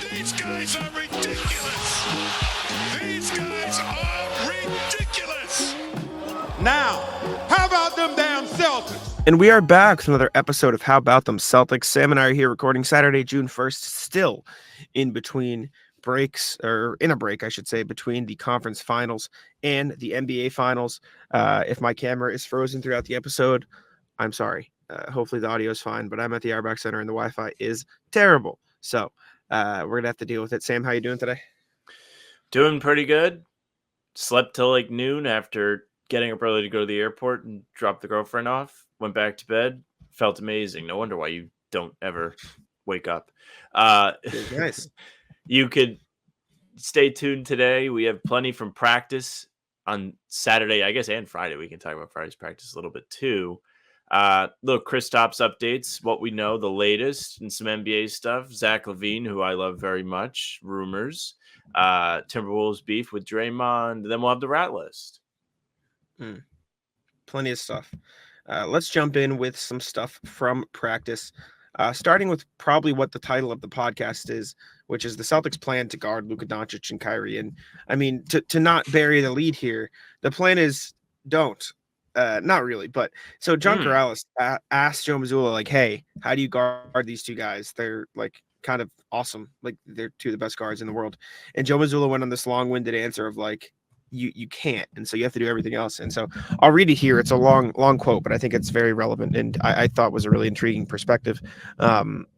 These guys are ridiculous. These guys are ridiculous. Now, how about them damn Celtics? And we are back with another episode of How About Them Celtics. Sam and I are here recording Saturday, June 1st, still in between breaks, or in a break, I should say, between the conference finals and the NBA finals. If my camera is frozen throughout the episode, I'm sorry. Hopefully the audio is fine, but I'm at the Auerbach Center and the Wi-Fi is terrible. So we're going to have to deal with it. Sam, how you doing today? Doing pretty good. Slept till like noon after getting up early to go to the airport and drop the girlfriend off. Went back to bed. Felt amazing. No wonder why you don't ever wake up. Nice. You could stay tuned today. We have plenty from practice on Saturday, I guess, and Friday. We can talk about Friday's practice a little bit too. Little Kristaps updates, what we know, the latest, and some NBA stuff. Zach LaVine, who I love very much, rumors. Timberwolves beef with Draymond. Then we'll have the rat list. Plenty of stuff. Let's jump in with some stuff from practice, starting with probably what the title of the podcast is, which is the Celtics plan to guard Luka Doncic and Kyrie. And I mean, to not bury the lead here, the plan is don't. Not really, but so John Corrales asked Joe Mazzulla, like, hey, how do you guard these two guys? They're like kind of awesome. Like they're two of the best guards in the world. And Joe Mazzulla went on this long-winded answer of like, you can't. And so you have to do everything else. And so I'll read it here. It's a long quote, but I think it's very relevant. And I thought was a really intriguing perspective.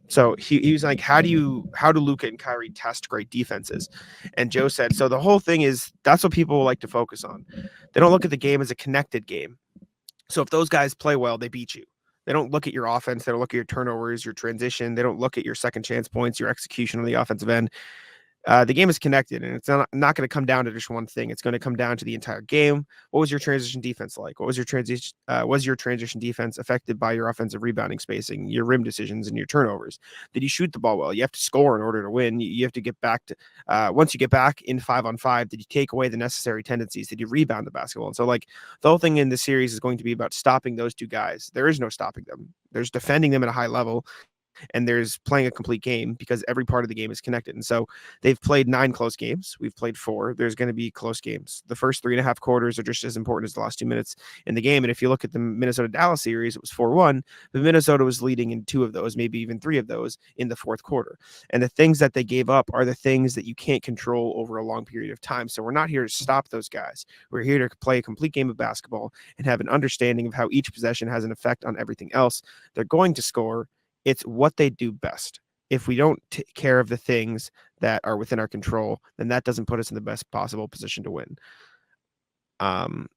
So he was like, how do Luka and Kyrie test great defenses? And Joe said, so the whole thing is that's what people like to focus on. They don't look at the game as a connected game. So if those guys play well, they beat you. They don't look at your offense. They don't look at your turnovers, your transition. They don't look at your second chance points, your execution on the offensive end. The game is connected, and it's not going to come down to just one thing. It's going to come down to the entire game. What was your transition defense like? What was your transition? Was your transition defense affected by your offensive rebounding spacing, your rim decisions, and your turnovers? Did you shoot the ball well? You have to score in order to win. You have to get back to once you get back in 5-on-5. Did you take away the necessary tendencies? Did you rebound the basketball? And so, like the whole thing in this series is going to be about stopping those two guys. There is no stopping them. There's defending them at a high level. And there's playing a complete game because every part of the game is connected. And so they've played 9 close games. We've played 4. There's going to be close games. The first 3.5 quarters are just as important as the last 2 minutes in the game. And if you look at the Minnesota-Dallas series, it was 4-1, but Minnesota was leading in 2 of those, maybe even 3 of those in the fourth quarter. And the things that they gave up are the things that you can't control over a long period of time. So we're not here to stop those guys. We're here to play a complete game of basketball and have an understanding of how each possession has an effect on everything else. They're going to score. It's what they do best. If we don't take care of the things that are within our control, then that doesn't put us in the best possible position to win.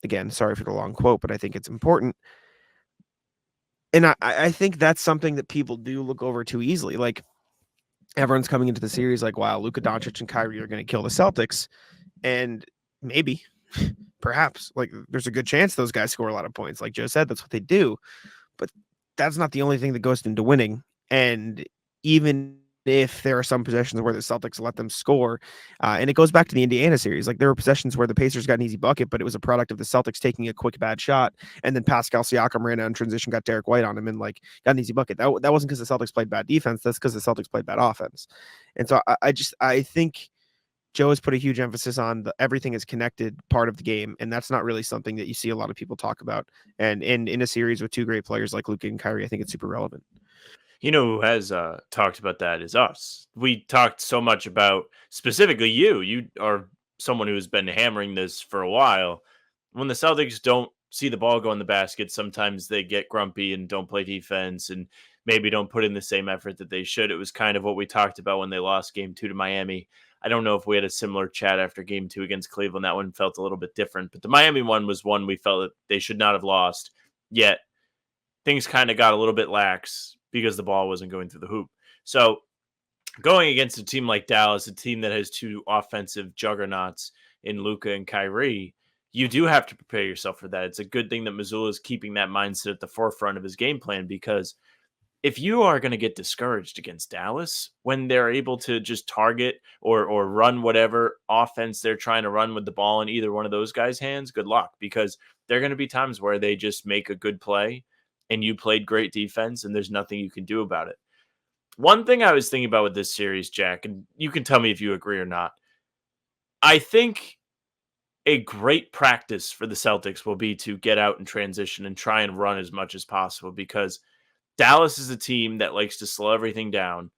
Again, sorry for the long quote, but I think it's important. And I think that's something that people do look over too easily. Like everyone's coming into the series like, wow, Luka Doncic and Kyrie are going to kill the Celtics. And maybe, perhaps, like there's a good chance those guys score a lot of points. Like Joe said, that's what they do. But that's not the only thing that goes into winning. And even if there are some possessions where the Celtics let them score, and it goes back to the Indiana series, like there were possessions where the Pacers got an easy bucket, but it was a product of the Celtics taking a quick bad shot, and then Pascal Siakam ran out in transition, got Derrick White on him, and like got an easy bucket. That wasn't because the Celtics played bad defense. That's because the Celtics played bad offense. And so I think Joe has put a huge emphasis on the everything is connected part of the game, and that's not really something that you see a lot of people talk about. And in a series with 2 great players like Luka and Kyrie, I think it's super relevant. You know who has talked about that is us. We talked so much about, specifically you. You are someone who's been hammering this for a while. When the Celtics don't see the ball go in the basket, sometimes they get grumpy and don't play defense and maybe don't put in the same effort that they should. It was kind of what we talked about when they lost game 2 to Miami. I don't know if we had a similar chat after game 2 against Cleveland. That one felt a little bit different, but the Miami one was one we felt that they should not have lost, yet things kind of got a little bit lax because the ball wasn't going through the hoop. So going against a team like Dallas, a team that has 2 offensive juggernauts in Luka and Kyrie, you do have to prepare yourself for that. It's a good thing that Mazzulla is keeping that mindset at the forefront of his game plan, because if you are going to get discouraged against Dallas when they're able to just target or run whatever offense they're trying to run with the ball in either one of those guys' hands, good luck, because there are going to be times where they just make a good play and you played great defense and there's nothing you can do about it. One thing I was thinking about with this series, Jack, and you can tell me if you agree or not. I think a great practice for the Celtics will be to get out and transition and try and run as much as possible, because Dallas is a team that likes to slow everything down.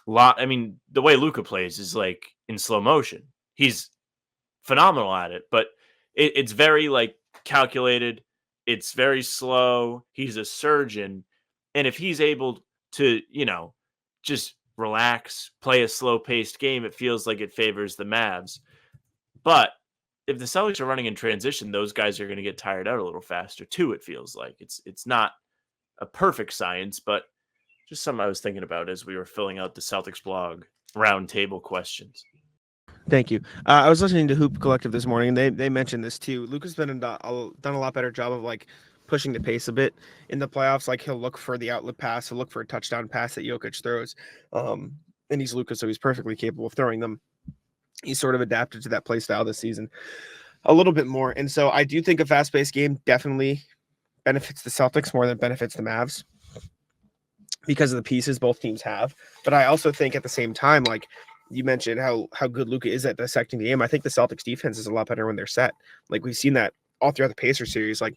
I mean, the way Luka plays is like in slow motion. He's phenomenal at it, but it's very like calculated. It's very slow. He's a surgeon. And if he's able to, just relax, play a slow paced game, it feels like it favors the Mavs. But if the Celtics are running in transition, those guys are going to get tired out a little faster too. It feels like it's not a perfect science, but just something I was thinking about as we were filling out the Celtics blog roundtable questions. Thank you. I was listening to Hoop Collective this morning, and they mentioned this too. Luka's done a lot better job of like pushing the pace a bit in the playoffs. Like he'll look for the outlet pass, he'll look for a touchdown pass that Jokic throws. And he's Luka, so he's perfectly capable of throwing them. He's sort of adapted to that play style this season a little bit more. And so I do think a fast-paced game definitely benefits the Celtics more than benefits the Mavs because of the pieces both teams have. But I also think at the same time, like you mentioned how good Luka is at dissecting the game. I think the Celtics defense is a lot better when they're set. Like we've seen that all throughout the Pacers series. Like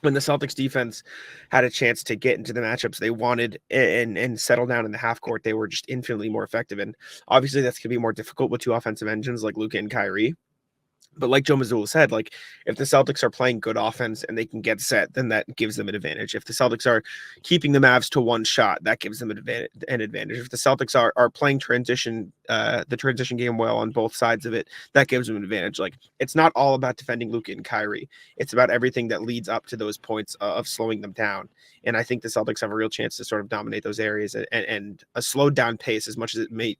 when the Celtics defense had a chance to get into the matchups they wanted and settle down in the half court, they were just infinitely more effective. And obviously that's going to be more difficult with two offensive engines like Luka and Kyrie. But like Joe Mazzulla said, like if the Celtics are playing good offense and they can get set, then that gives them an advantage. If the Celtics are keeping the Mavs to one shot, that gives them an advantage. If the Celtics are playing the transition game well on both sides of it, that gives them an advantage. Like it's not all about defending Luka and Kyrie. It's about everything that leads up to those points of slowing them down. And I think the Celtics have a real chance to sort of dominate those areas and a slowed down pace, as much as it may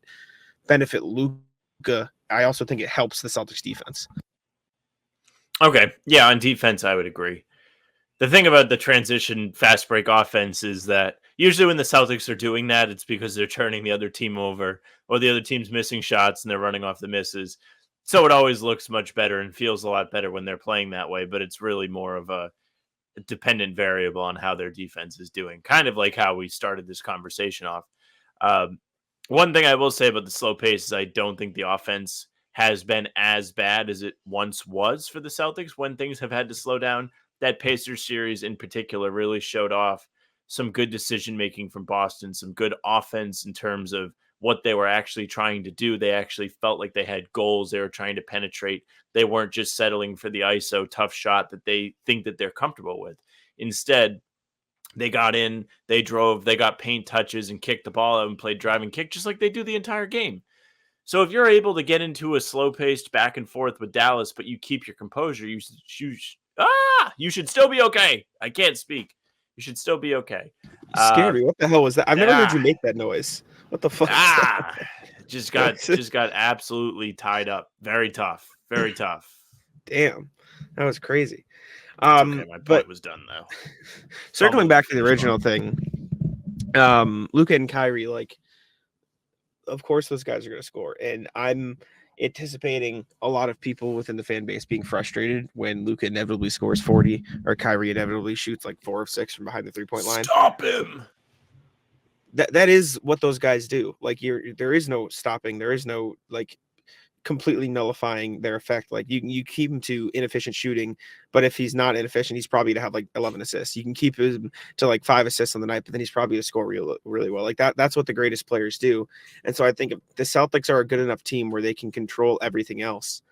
benefit Luka, I also think it helps the Celtics defense. Okay. Yeah, on defense, I would agree. The thing about the transition fast break offense is that usually when the Celtics are doing that, it's because they're turning the other team over or the other team's missing shots and they're running off the misses. So it always looks much better and feels a lot better when they're playing that way, but it's really more of a dependent variable on how their defense is doing, kind of like how we started this conversation off. One thing I will say about the slow pace is I don't think the offense has been as bad as it once was for the Celtics when things have had to slow down. That Pacers series in particular really showed off some good decision-making from Boston, some good offense in terms of what they were actually trying to do. They actually felt like they had goals they were trying to penetrate. They weren't just settling for the ISO tough shot that they think that they're comfortable with. Instead, they got in, they drove, they got paint touches and kicked the ball out and played driving kick just like they do the entire game. So if you're able to get into a slow-paced back and forth with Dallas, but you keep your composure, you should still be okay. I can't speak. You should still be okay. Scared me. What the hell was that? I've never heard you make that noise. What the fuck? Just got absolutely tied up. Very tough. Very tough. Damn, that was crazy. Okay, my point was done though. Circling back to the original thing, Luka and Kyrie, like, of course those guys are going to score, and I'm anticipating a lot of people within the fan base being frustrated when Luka inevitably scores 40 or Kyrie inevitably shoots like 4 of 6 from behind the 3-point line. Stop him. That is what those guys do. Like there is no stopping. There is no like completely nullifying their effect. Like you keep him to inefficient shooting, but if he's not inefficient, he's probably to have like 11 assists. You can keep him to like 5 assists on the night, but then he's probably to score really well. Like that's what the greatest players do. And so I think the Celtics are a good enough team where they can control everything else.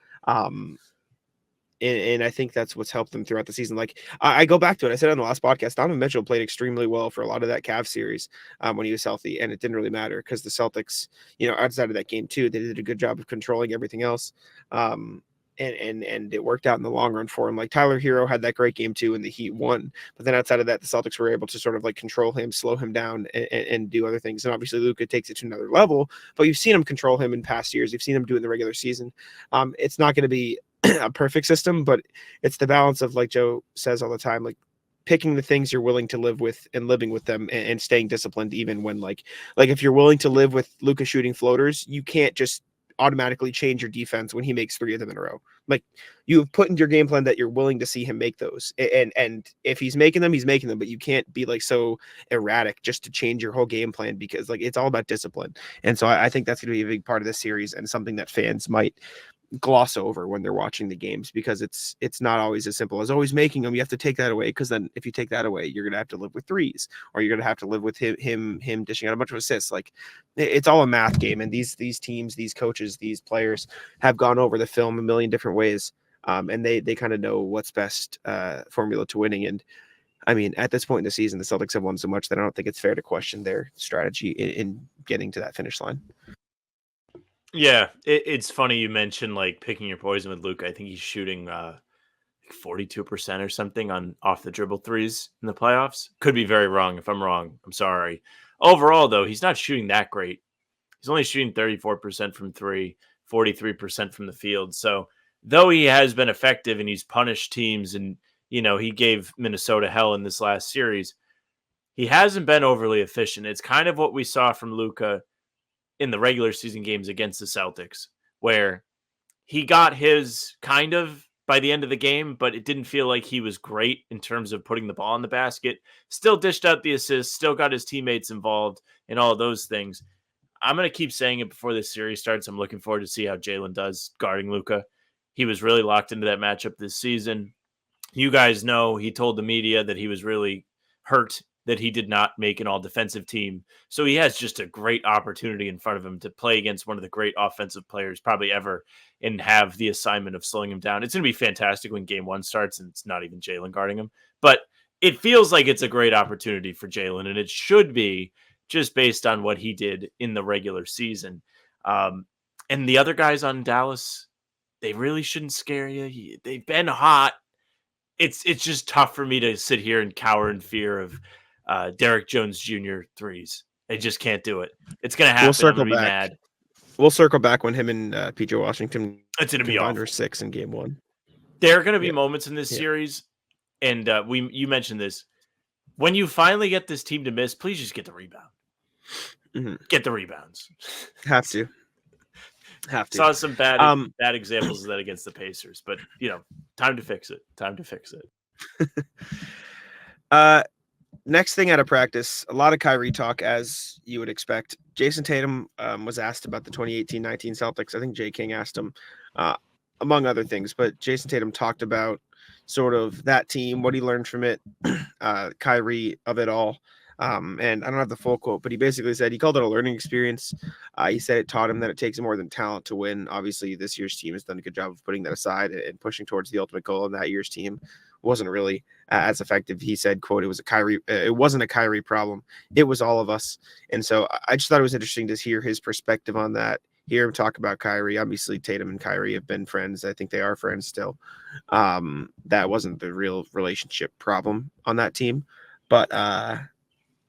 And I think that's what's helped them throughout the season. Like I go back to it. I said on the last podcast, Donovan Mitchell played extremely well for a lot of that Cavs series when he was healthy, and it didn't really matter because the Celtics, outside of that game too, they did a good job of controlling everything else. And it worked out in the long run for him. Like Tyler Hero had that great game too, and the Heat won. But then outside of that, the Celtics were able to sort of like control him, slow him down, and do other things. And obviously Luka takes it to another level. But you've seen him control him in past years. You've seen him do it in the regular season. It's not going to be a perfect system, but it's the balance of, like Joe says all the time, like picking the things you're willing to live with and living with them and staying disciplined even when like if you're willing to live with Luka shooting floaters, you can't just automatically change your defense when he makes 3 of them in a row. Like, you've put in your game plan that you're willing to see him make those. And if he's making them, he's making them, but you can't be like so erratic just to change your whole game plan, because like it's all about discipline. And so I think that's going to be a big part of this series, and something that fans might gloss over when they're watching the games, because it's not always as simple as always making them. You have to take that away, because then if you take that away, you're gonna have to live with threes, or you're gonna have to live with him dishing out a bunch of assists. Like, it's all a math game, and these teams, these coaches, these players have gone over the film a million different ways, and they kind of know what's best formula to winning. And I mean, at this point in the season, the Celtics have won so much that I don't think it's fair to question their strategy in getting to that finish line. Yeah, it's funny you mentioned like picking your poison with Luka. I think he's shooting 42% or something on off the dribble threes in the playoffs. Could be very wrong. If I'm wrong, I'm sorry. Overall, though, he's not shooting that great. He's only shooting 34% from 3, 43% from the field. So though he has been effective and he's punished teams, and he gave Minnesota hell in this last series, he hasn't been overly efficient. It's kind of what we saw from Luka in the regular season games against the Celtics, where he got his kind of by the end of the game, but it didn't feel like he was great in terms of putting the ball in the basket. Still dished out the assists, still got his teammates involved in all of those things. I'm going to keep saying it before this series starts. I'm looking forward to see how Jaylen does guarding Luka. He was really locked into that matchup this season. You guys know he told the media that he was really hurt that he did not make an all-defensive team. So he has just a great opportunity in front of him to play against one of the great offensive players probably ever and have the assignment of slowing him down. It's going to be fantastic when game 1 starts and it's not even Jaylen guarding him. But it feels like it's a great opportunity for Jaylen, and it should be, just based on what he did in the regular season. And the other guys on Dallas, they really shouldn't scare you. They've been hot. It's just tough for me to sit here and cower in fear of Derrick Jones Jr. threes. I just can't do it. It's going to happen. We'll circle I'm gonna be back. mad. We'll circle back when him and PJ Washington It's going to be under awful. 6 in game 1. There are going to be moments in this series, and you mentioned this. When you finally get this team to miss, please just get the rebound. Mm-hmm. Get the rebounds. Have to. Saw some bad examples of that against the Pacers, but time to fix it. Next thing out of practice, a lot of Kyrie talk, as you would expect. Jayson Tatum was asked about the 2018-19 Celtics. I think Jay King asked him, among other things, but Jayson Tatum talked about sort of that team, what he learned from it, Kyrie of it all. And I don't have the full quote, but he basically said he called it a learning experience. He said it taught him that it takes more than talent to win. Obviously, this year's team has done a good job of putting that aside and pushing towards the ultimate goal. And that year's team wasn't really as effective. He said, quote, it wasn't a Kyrie problem. It was all of us. And so I just thought it was interesting to hear his perspective on that. Hear him talk about Kyrie. Obviously, Tatum and Kyrie have been friends. I think they are friends still. That wasn't the real relationship problem on that team. But I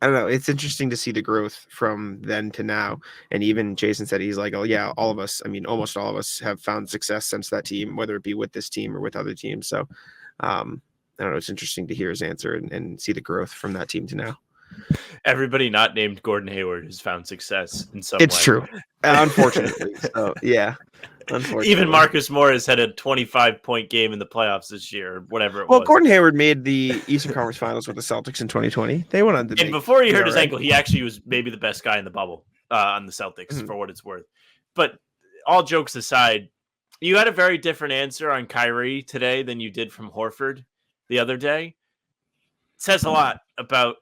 don't know. It's interesting to see the growth from then to now. And even Jayson said, he's like, oh, yeah, all of us, I mean, almost all of us have found success since that team, whether it be with this team or with other teams. So I don't know. It's interesting to hear his answer and see the growth from that team to now. Everybody not named Gordon Hayward has found success in some way. It's true. Unfortunately. So, yeah. Unfortunately. Even Marcus Morris had a 25-point game in the playoffs this year, or whatever it was. Well, Gordon Hayward made the Eastern Conference Finals with the Celtics in 2020. They went on to and before he hurt his ankle, he actually was maybe the best guy in the bubble on the Celtics, for what it's worth. But all jokes aside, you had a very different answer on Kyrie today than you did from Horford the other day. It says a lot about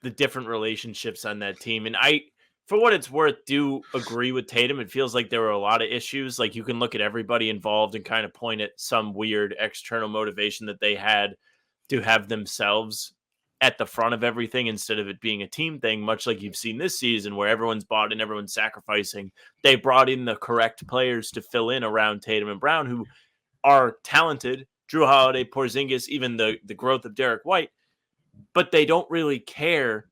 the different relationships on that team. And I, for what it's worth, do agree with Tatum. It feels like there were a lot of issues. Like, you can look at everybody involved and kind of point at some weird external motivation that they had to have themselves at the front of everything instead of it being a team thing, much like you've seen this season where everyone's bought in, everyone's sacrificing. They brought in the correct players to fill in around Tatum and Brown, who are talented. Drew Holiday, Porzingis, even the growth of Derrick White. But they don't really care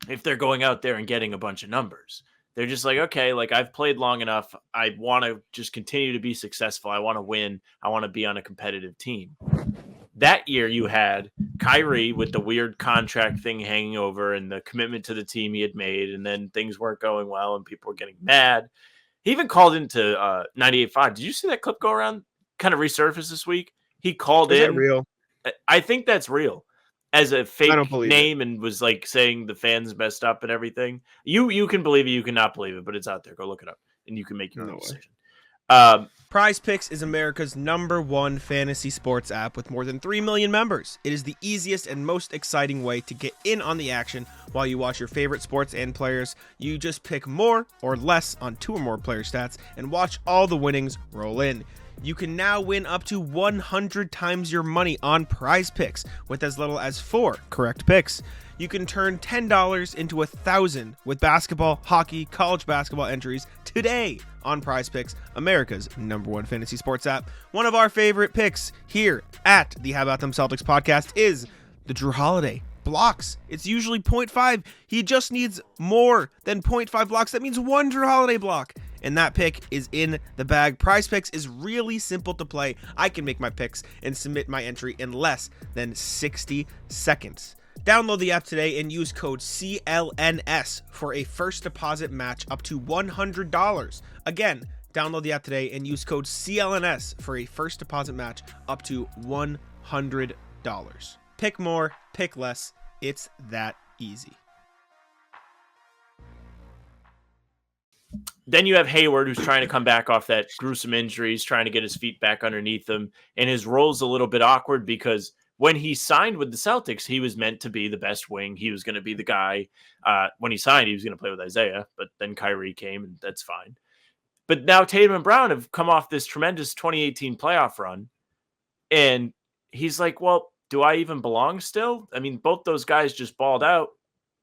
if they're going out there and getting a bunch of numbers. They're just like, okay, like, I've played long enough. I want to just continue to be successful. I want to win. I want to be on a competitive team. That year you had Kyrie with the weird contract thing hanging over and the commitment to the team he had made, and then things weren't going well and people were getting mad. He even called into 98.5. Did you see that clip go around? Kind of resurfaced this week. He called Is that in. real? I think that's real. As a I fake don't believe name and was like saying the fans messed up and everything. You can believe it, you cannot believe it, but it's out there. Go look it up and you can make your own decision. Prize Picks is America's #1 fantasy sports app with more than 3 million members. It is the easiest and most exciting way to get in on the action while you watch your favorite sports and players. You just pick more or less on 2 or more player stats and watch all the winnings roll in. You can now win up to 100 times your money on Prize Picks with as little as 4 correct picks. You can turn $10 into 1,000 with basketball, hockey, college basketball entries today on Prize Picks, America's #1 fantasy sports app. One of our favorite picks here at the How About Them Celtics podcast is the Drew Holiday blocks. It's usually 0.5. He just needs more than 0.5 blocks. That means 1 Drew Holiday block. And that pick is in the bag. Prize Picks is really simple to play. I can make my picks and submit my entry in less than 60 seconds. Download the app today and use code CLNS for a first deposit match up to $100. Again, download the app today and use code CLNS for a first deposit match up to $100. Pick more, pick less. It's that easy. Then you have Hayward, who's trying to come back off that gruesome injury. He's trying to get his feet back underneath him. And his role's a little bit awkward because when he signed with the Celtics, he was meant to be the best wing. He was going to be the guy. When he signed, he was going to play with Isaiah, but then Kyrie came, and that's fine. But now Tatum and Brown have come off this tremendous 2018 playoff run. And he's like, well, do I even belong still? I mean, both those guys just balled out.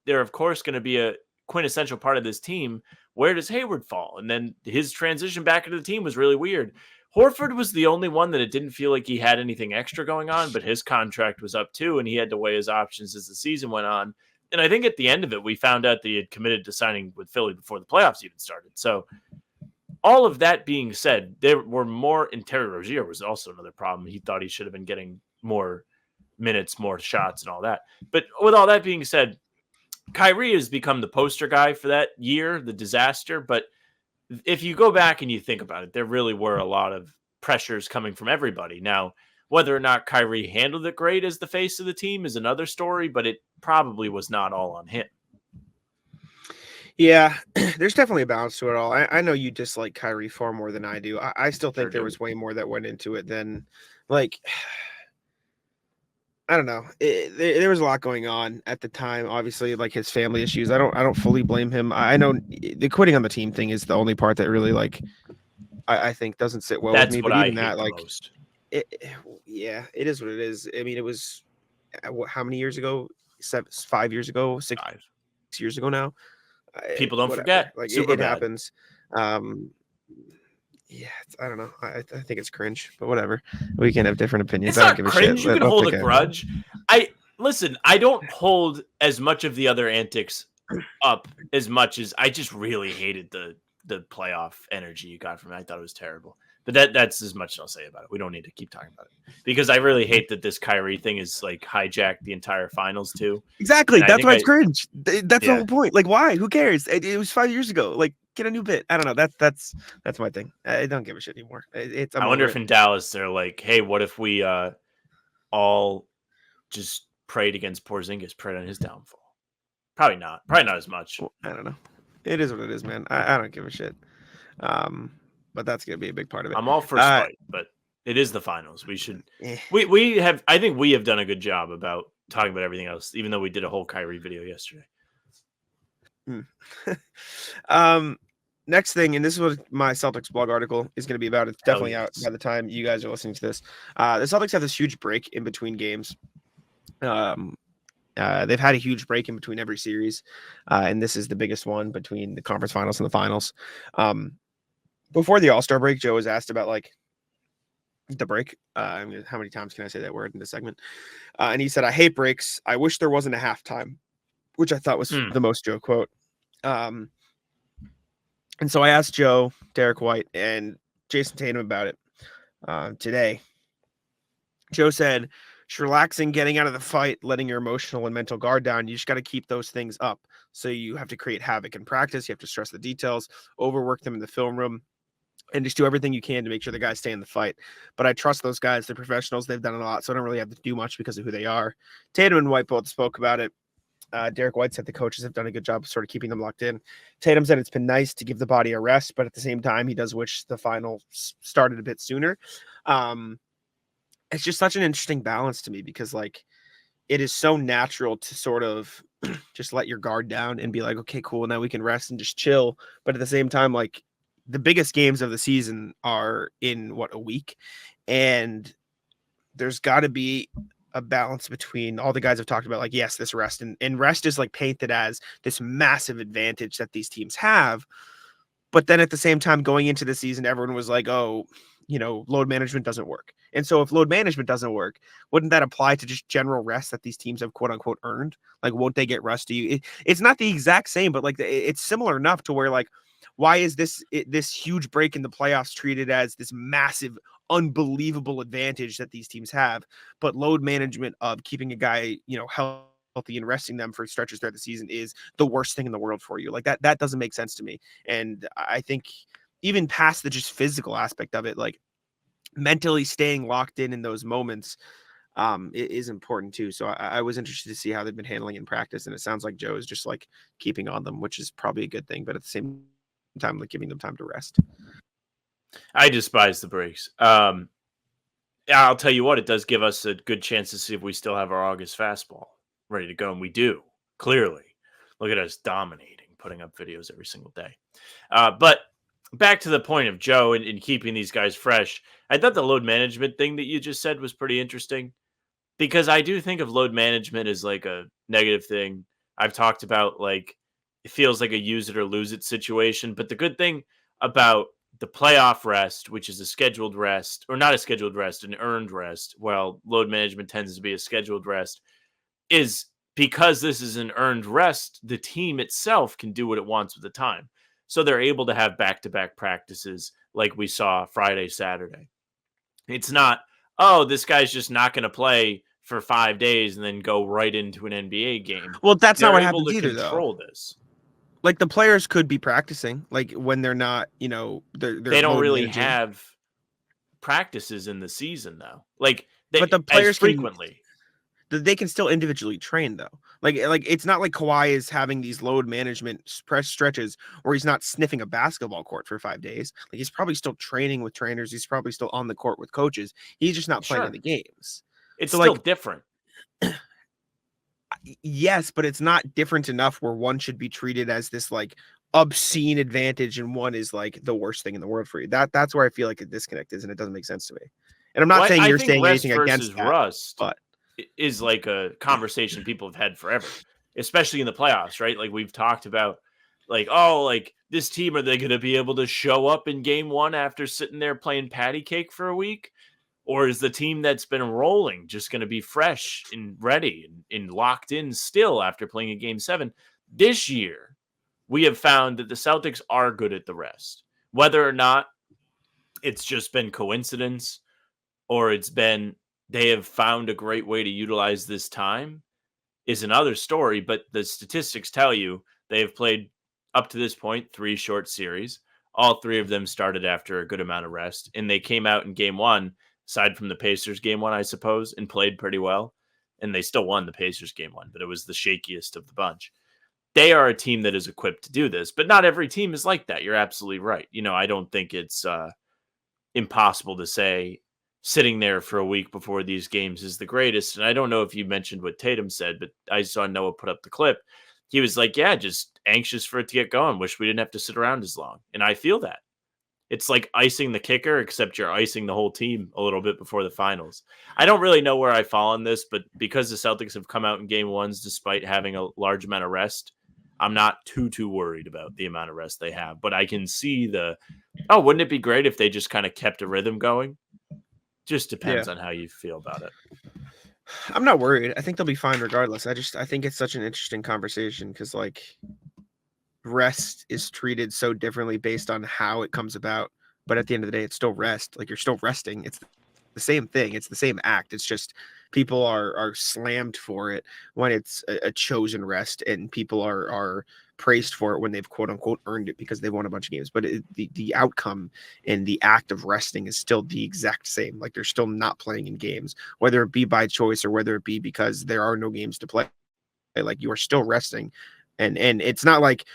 They're, of course, going to be a quintessential part of this team. Where does Hayward fall? And then his transition back into the team was really weird. Horford was the only one that it didn't feel like he had anything extra going on, but his contract was up too, and he had to weigh his options as the season went on. And I think at the end of it, we found out that he had committed to signing with Philly before the playoffs even started. So all of that being said, there were more, and Terry Rozier was also another problem. He thought he should have been getting more minutes, more shots, and all that. But with all that being said, Kyrie has become the poster guy for that year, the disaster. But if you go back and you think about it, there really were a lot of pressures coming from everybody. Now, whether or not Kyrie handled it great as the face of the team is another story, but it probably was not all on him. Yeah, there's definitely a balance to it all. I know you dislike Kyrie far more than I do. I still think there was way more that went into it than, like, I don't know. There was a lot going on at the time. Obviously, like his family issues. I don't fully blame him. I know the quitting on the team thing is the only part that really, like, I think doesn't sit well with me. But even that, like, yeah, it is what it is. I mean, it was how many years ago? 5 years ago, 6 years ago now. People don't whatever. forget. Like it happens. Yeah, I don't know. I think it's cringe, but whatever. We can have different opinions. It's I not don't give cringe. a shit. You can hold a grudge. Listen, I don't hold as much of the other antics up as much as I just really hated the playoff energy you got from it. I thought it was terrible. But that's as much as I'll say about it. We don't need to keep talking about it because I really hate that this Kyrie thing is like hijacked the entire finals too. Exactly. That's why it's cringe. That's the whole point. Like, why? Who cares? It was 5 years ago. Like, get a new bit. I don't know. That's my thing. I don't give a shit anymore. I wonder if in Dallas they're like, hey, what if we all just prayed against Porzingis, prayed on his downfall? Probably not. Probably not as much. Well, I don't know. It is what it is, man. I don't give a shit. But that's gonna be a big part of it. I'm all for spite, but it is the finals. We should. We have. I think we have done a good job about talking about everything else, even though we did a whole Kyrie video yesterday. Next thing, and this is what my Celtics blog article is going to be about. It's definitely out by the time you guys are listening to this. The Celtics have this huge break in between games. They've had a huge break in between every series, and this is the biggest one between the conference finals and the finals. Before the All-Star break, Joe was asked about like the break. I mean, how many times can I say that word in this segment? And he said, "I hate breaks. I wish there wasn't a halftime," which I thought was the most Joe quote. And so I asked Joe, Derrick White, and Jayson Tatum about it today. Joe said, just relaxing, getting out of the fight, letting your emotional and mental guard down. You just got to keep those things up. So you have to create havoc in practice. You have to stress the details, overwork them in the film room, and just do everything you can to make sure the guys stay in the fight. But I trust those guys. They're professionals. They've done a lot, so I don't really have to do much because of who they are. Tatum and White both spoke about it. Derrick White said the coaches have done a good job of sort of keeping them locked in. Tatum said it's been nice to give the body a rest, but at the same time, he does wish the final started a bit sooner. It's just such an interesting balance to me because, like, it is so natural to sort of just let your guard down and be like, okay, cool, now we can rest and just chill. But at the same time, like, the biggest games of the season are in a week, and there's got to be a balance between all the guys have talked about, like, yes, this rest and rest is like painted as this massive advantage that these teams have. But then at the same time, going into the season, everyone was like, oh, load management doesn't work. And so if load management doesn't work, wouldn't that apply to just general rest that these teams have quote unquote earned? Like, won't they get rusty? It's not the exact same, but like it's similar enough to where, like, why is this huge break in the playoffs treated as this massive, unbelievable advantage that these teams have, but load management of keeping a guy, healthy and resting them for stretches throughout the season is the worst thing in the world for you? Like, that doesn't make sense to me. And I think even past the just physical aspect of it, like, mentally staying locked in those moments is important too. So I was interested to see how they've been handling in practice, and it sounds like Joe is just like keeping on them, which is probably a good thing, but at the same time, like, giving them time to rest. I despise the breaks. I'll tell you what, it does give us a good chance to see if we still have our August fastball ready to go, and we do, clearly. Look at us dominating, putting up videos every single day. But back to the point of Joe and keeping these guys fresh, I thought the load management thing that you just said was pretty interesting, because I do think of load management as like a negative thing. I've talked about, like, it feels like a use it or lose it situation. But the good thing about the playoff rest, which is a scheduled rest, or not a scheduled rest, an earned rest, well, load management tends to be a scheduled rest, is because this is an earned rest, the team itself can do what it wants with the time. So they're able to have back-to-back practices like we saw Friday, Saturday. It's not, oh, this guy's just not going to play for 5 days and then go right into an NBA game. Well, that's They're not what able happens to either, control though. this. Like, the players could be practicing, like, when they're not, they're They don't load really managing. have practices in the season, though. Like, But the players as frequently. they can still individually train, though. Like it's not like Kawhi is having these load management press stretches where he's not sniffing a basketball court for 5 days. Like, he's probably still training with trainers. He's probably still on the court with coaches. He's just not playing in the games. It's so, still like, different. Yes, but it's not different enough where one should be treated as this, like, obscene advantage and one is like the worst thing in the world for you. That's where I feel like a disconnect is, and it doesn't make sense to me. And I'm not saying you're saying anything against that, rust, but is like a conversation people have had forever, especially in the playoffs, right? Like, we've talked about, like, oh, like, this team, are they going to be able to show up in game one after sitting there playing patty cake for a week? Or is the team that's been rolling just going to be fresh and ready and locked in still after playing a game 7? This year, we have found that the Celtics are good at the rest. Whether or not it's just been coincidence or it's been they have found a great way to utilize this time is another story. But the statistics tell you they have played, up to this point, 3 short series. All 3 of them started after a good amount of rest. And they came out in game 1, aside from the Pacers game 1, I suppose, and played pretty well. And they still won the Pacers game 1, but it was the shakiest of the bunch. They are a team that is equipped to do this, but not every team is like that. You're absolutely right. I don't think it's impossible to say sitting there for a week before these games is the greatest. And I don't know if you mentioned what Tatum said, but I saw Noah put up the clip. He was like, yeah, just anxious for it to get going. Wish we didn't have to sit around as long. And I feel that. It's like icing the kicker, except you're icing the whole team a little bit before the finals. I don't really know where I fall on this, but because the Celtics have come out in game 1s despite having a large amount of rest, I'm not too worried about the amount of rest they have. But I can see wouldn't it be great if they just kind of kept a rhythm going? Just depends on how you feel about it. I'm not worried. I think they'll be fine regardless. I think it's such an interesting conversation because, like, rest is treated so differently based on how it comes about. But at the end of the day, it's still rest. Like, you're still resting. It's the same thing. It's the same act. It's just people are slammed for it when it's a chosen rest, and people are praised for it when they've quote unquote earned it because they won a bunch of games. But the outcome and the act of resting is still the exact same. Like they're still not playing in games, whether it be by choice or whether it be because there are no games to play. Like you are still resting, and it's not like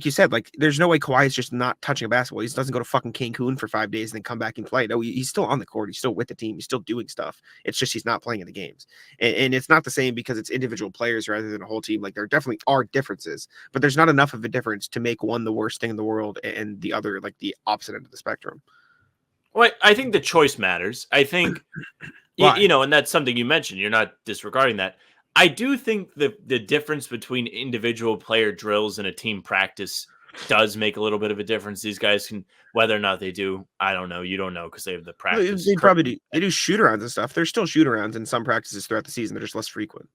you said, like there's no way Kawhi is just not touching a basketball. He just doesn't go to fucking Cancun for 5 days and then come back and play. No, he's still on the court. He's still with the team. He's still doing stuff. It's just he's not playing in the games, and it's not the same because it's individual players rather than a whole team. Like there definitely are differences, but there's not enough of a difference to make one the worst thing in the world and the other like the opposite end of the spectrum. Well, I think the choice matters. I think, you know, and that's something you mentioned. You're not disregarding that. I do think the difference between individual player drills and a team practice does make a little bit of a difference. These guys can, whether or not they do, I don't know. You don't know because they have the practice. They probably do. They do shoot-arounds and stuff. There's still shoot-arounds in some practices throughout the season. They're just less frequent.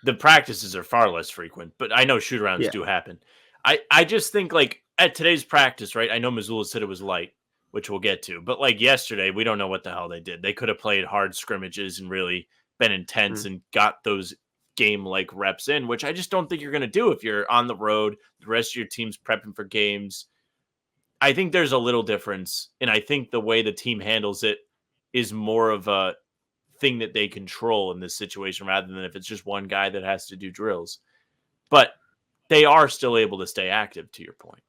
The practices are far less frequent, but I know shoot-arounds do happen. I just think, like, at today's practice, right, I know Missoula said it was light, which we'll get to. But, like, yesterday, we don't know what the hell they did. They could have played hard scrimmages and really been intense and got those game-like reps in, which I just don't think you're going to do if you're on the road, the rest of your team's prepping for games. I think there's a little difference, and I think the way the team handles it is more of a thing that they control in this situation rather than if it's just one guy that has to do drills. But they are still able to stay active, to your point.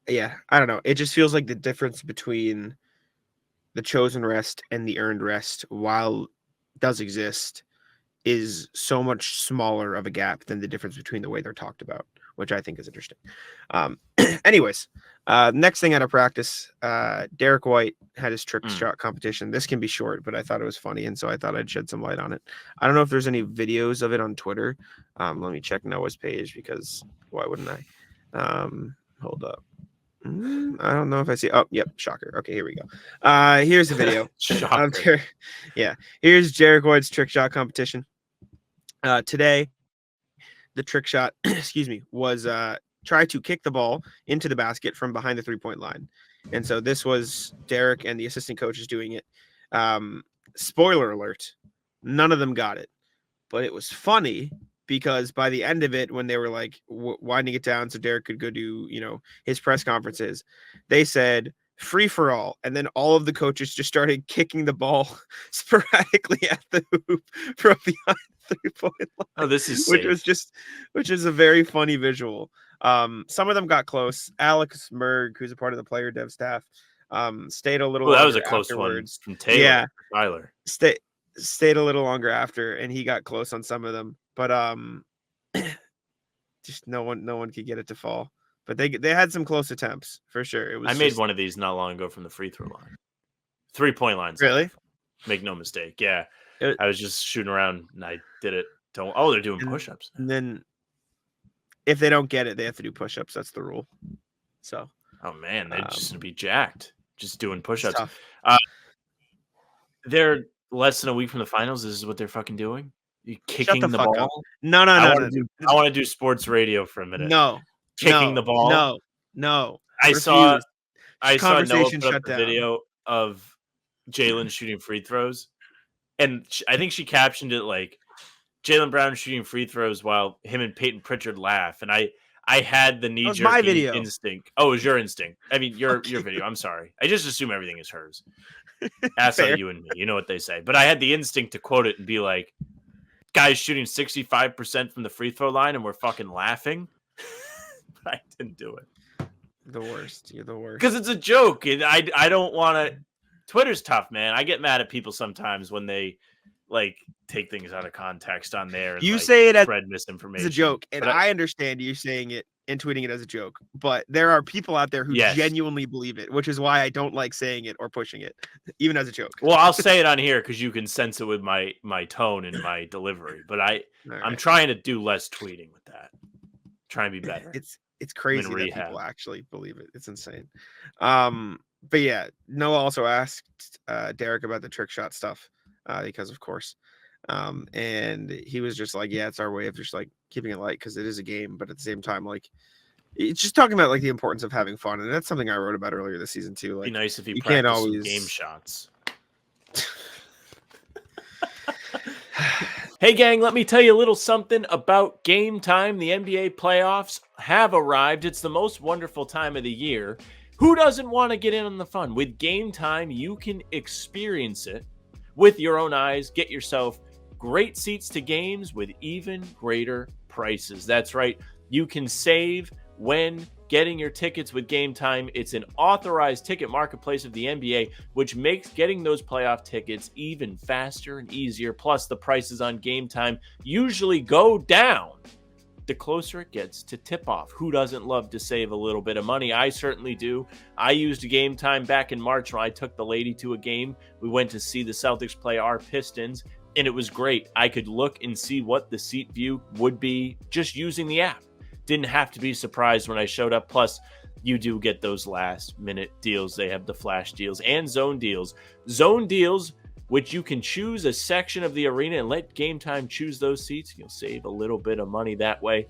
Yeah, I don't know. It just feels like the difference between the chosen rest and the earned rest, while it does exist, is so much smaller of a gap than the difference between the way they're talked about, which I think is interesting. Anyways, next thing out of practice, Derrick White had his trick shot competition. This can be short, but I thought it was funny, and so I thought I'd shed some light on it. I don't know if there's any videos of it on Twitter. Let me check Noah's page because why wouldn't I? Hold up. I don't know if I see. Oh, yep, shocker. Okay, here we go. Here's the video. Shocker. Here's Derrick White's trick shot competition. Today, the trick shot, was try to kick the ball into the basket from behind the 3-point line. And so this was Derrick and the assistant coaches doing it. Spoiler alert, none of them got it. But it was funny because by the end of it, when they were like winding it down so Derrick could go do, his press conferences, they said free for all. And then all of the coaches just started kicking the ball sporadically at the hoop from behind the 3-point line. Oh, this is which is a very funny visual. Some of them got close. Alex Merg, who's a part of the player dev staff, stayed a little. Well, that was a close one from Taylor. Yeah, Tyler stayed a little longer after, and he got close on some of them. But just no one could get it to fall. But they had some close attempts for sure. It was. I made one of these not long ago from the free throw line, 3-point line. Really? Make no mistake. Yeah, I was just shooting around and I did it. They're doing push-ups. And then if they don't get it, they have to do push-ups. That's the rule. So. Oh man, they're just gonna be jacked just doing push-ups. Tough. They're less than a week from the finals. This is what they're fucking doing. You kicking the ball? Up. No. I want to do sports radio for a minute. No. Kicking the ball? No. I saw Noah Conversation put up shut a down. video of Jalen shooting free throws, and I think she captioned it like Jaylen Brown shooting free throws while him and Peyton Pritchard laugh. And I had the knee-jerk instinct. Oh, it was your instinct. I mean, your video. I'm sorry. I just assume everything is hers. Ask on you and me. You know what they say. But I had the instinct to quote it and be like, guys shooting 65% from the free throw line and we're fucking laughing. But I didn't do it. The worst. You're the worst. Because it's a joke. And I don't want to. Twitter's tough, man. I get mad at people sometimes when they like take things out of context on there. And, you say it as spread misinformation. It's a joke, and I understand you saying it and tweeting it as a joke. But there are people out there who genuinely believe it, which is why I don't like saying it or pushing it, even as a joke. Well, I'll say it on here because you can sense it with my tone and my delivery. But I'm trying to do less tweeting with that. Trying to be better. It's crazy that people actually believe it. It's insane. But yeah, Noah also asked Derrick about the trick shot stuff because of course. And he was just like, yeah, it's our way of just like keeping it light because it is a game, but at the same time, like it's just talking about like the importance of having fun. And that's something I wrote about earlier this season too. Like, be nice if you can't always game shots. Hey, gang, let me tell you a little something about Game Time. The NBA playoffs have arrived. It's the most wonderful time of the year. Who doesn't want to get in on the fun? With Game Time, you can experience it with your own eyes. Get yourself great seats to games with even greater prices. That's right. You can save when getting your tickets with Game Time. It's an authorized ticket marketplace of the NBA, which makes getting those playoff tickets even faster and easier. Plus, the prices on Game Time usually go down the closer it gets to tip-off. Who doesn't love to save a little bit of money? I certainly do. I used Game Time back in March when I took the lady to a game. We went to see the Celtics play our Pistons, and it was great. I could look and see what the seat view would be just using the app. Didn't have to be surprised when I showed up. Plus, you do get those last-minute deals. They have the flash deals and zone deals. Zone deals, which you can choose a section of the arena and let Game Time choose those seats. You'll save a little bit of money that way.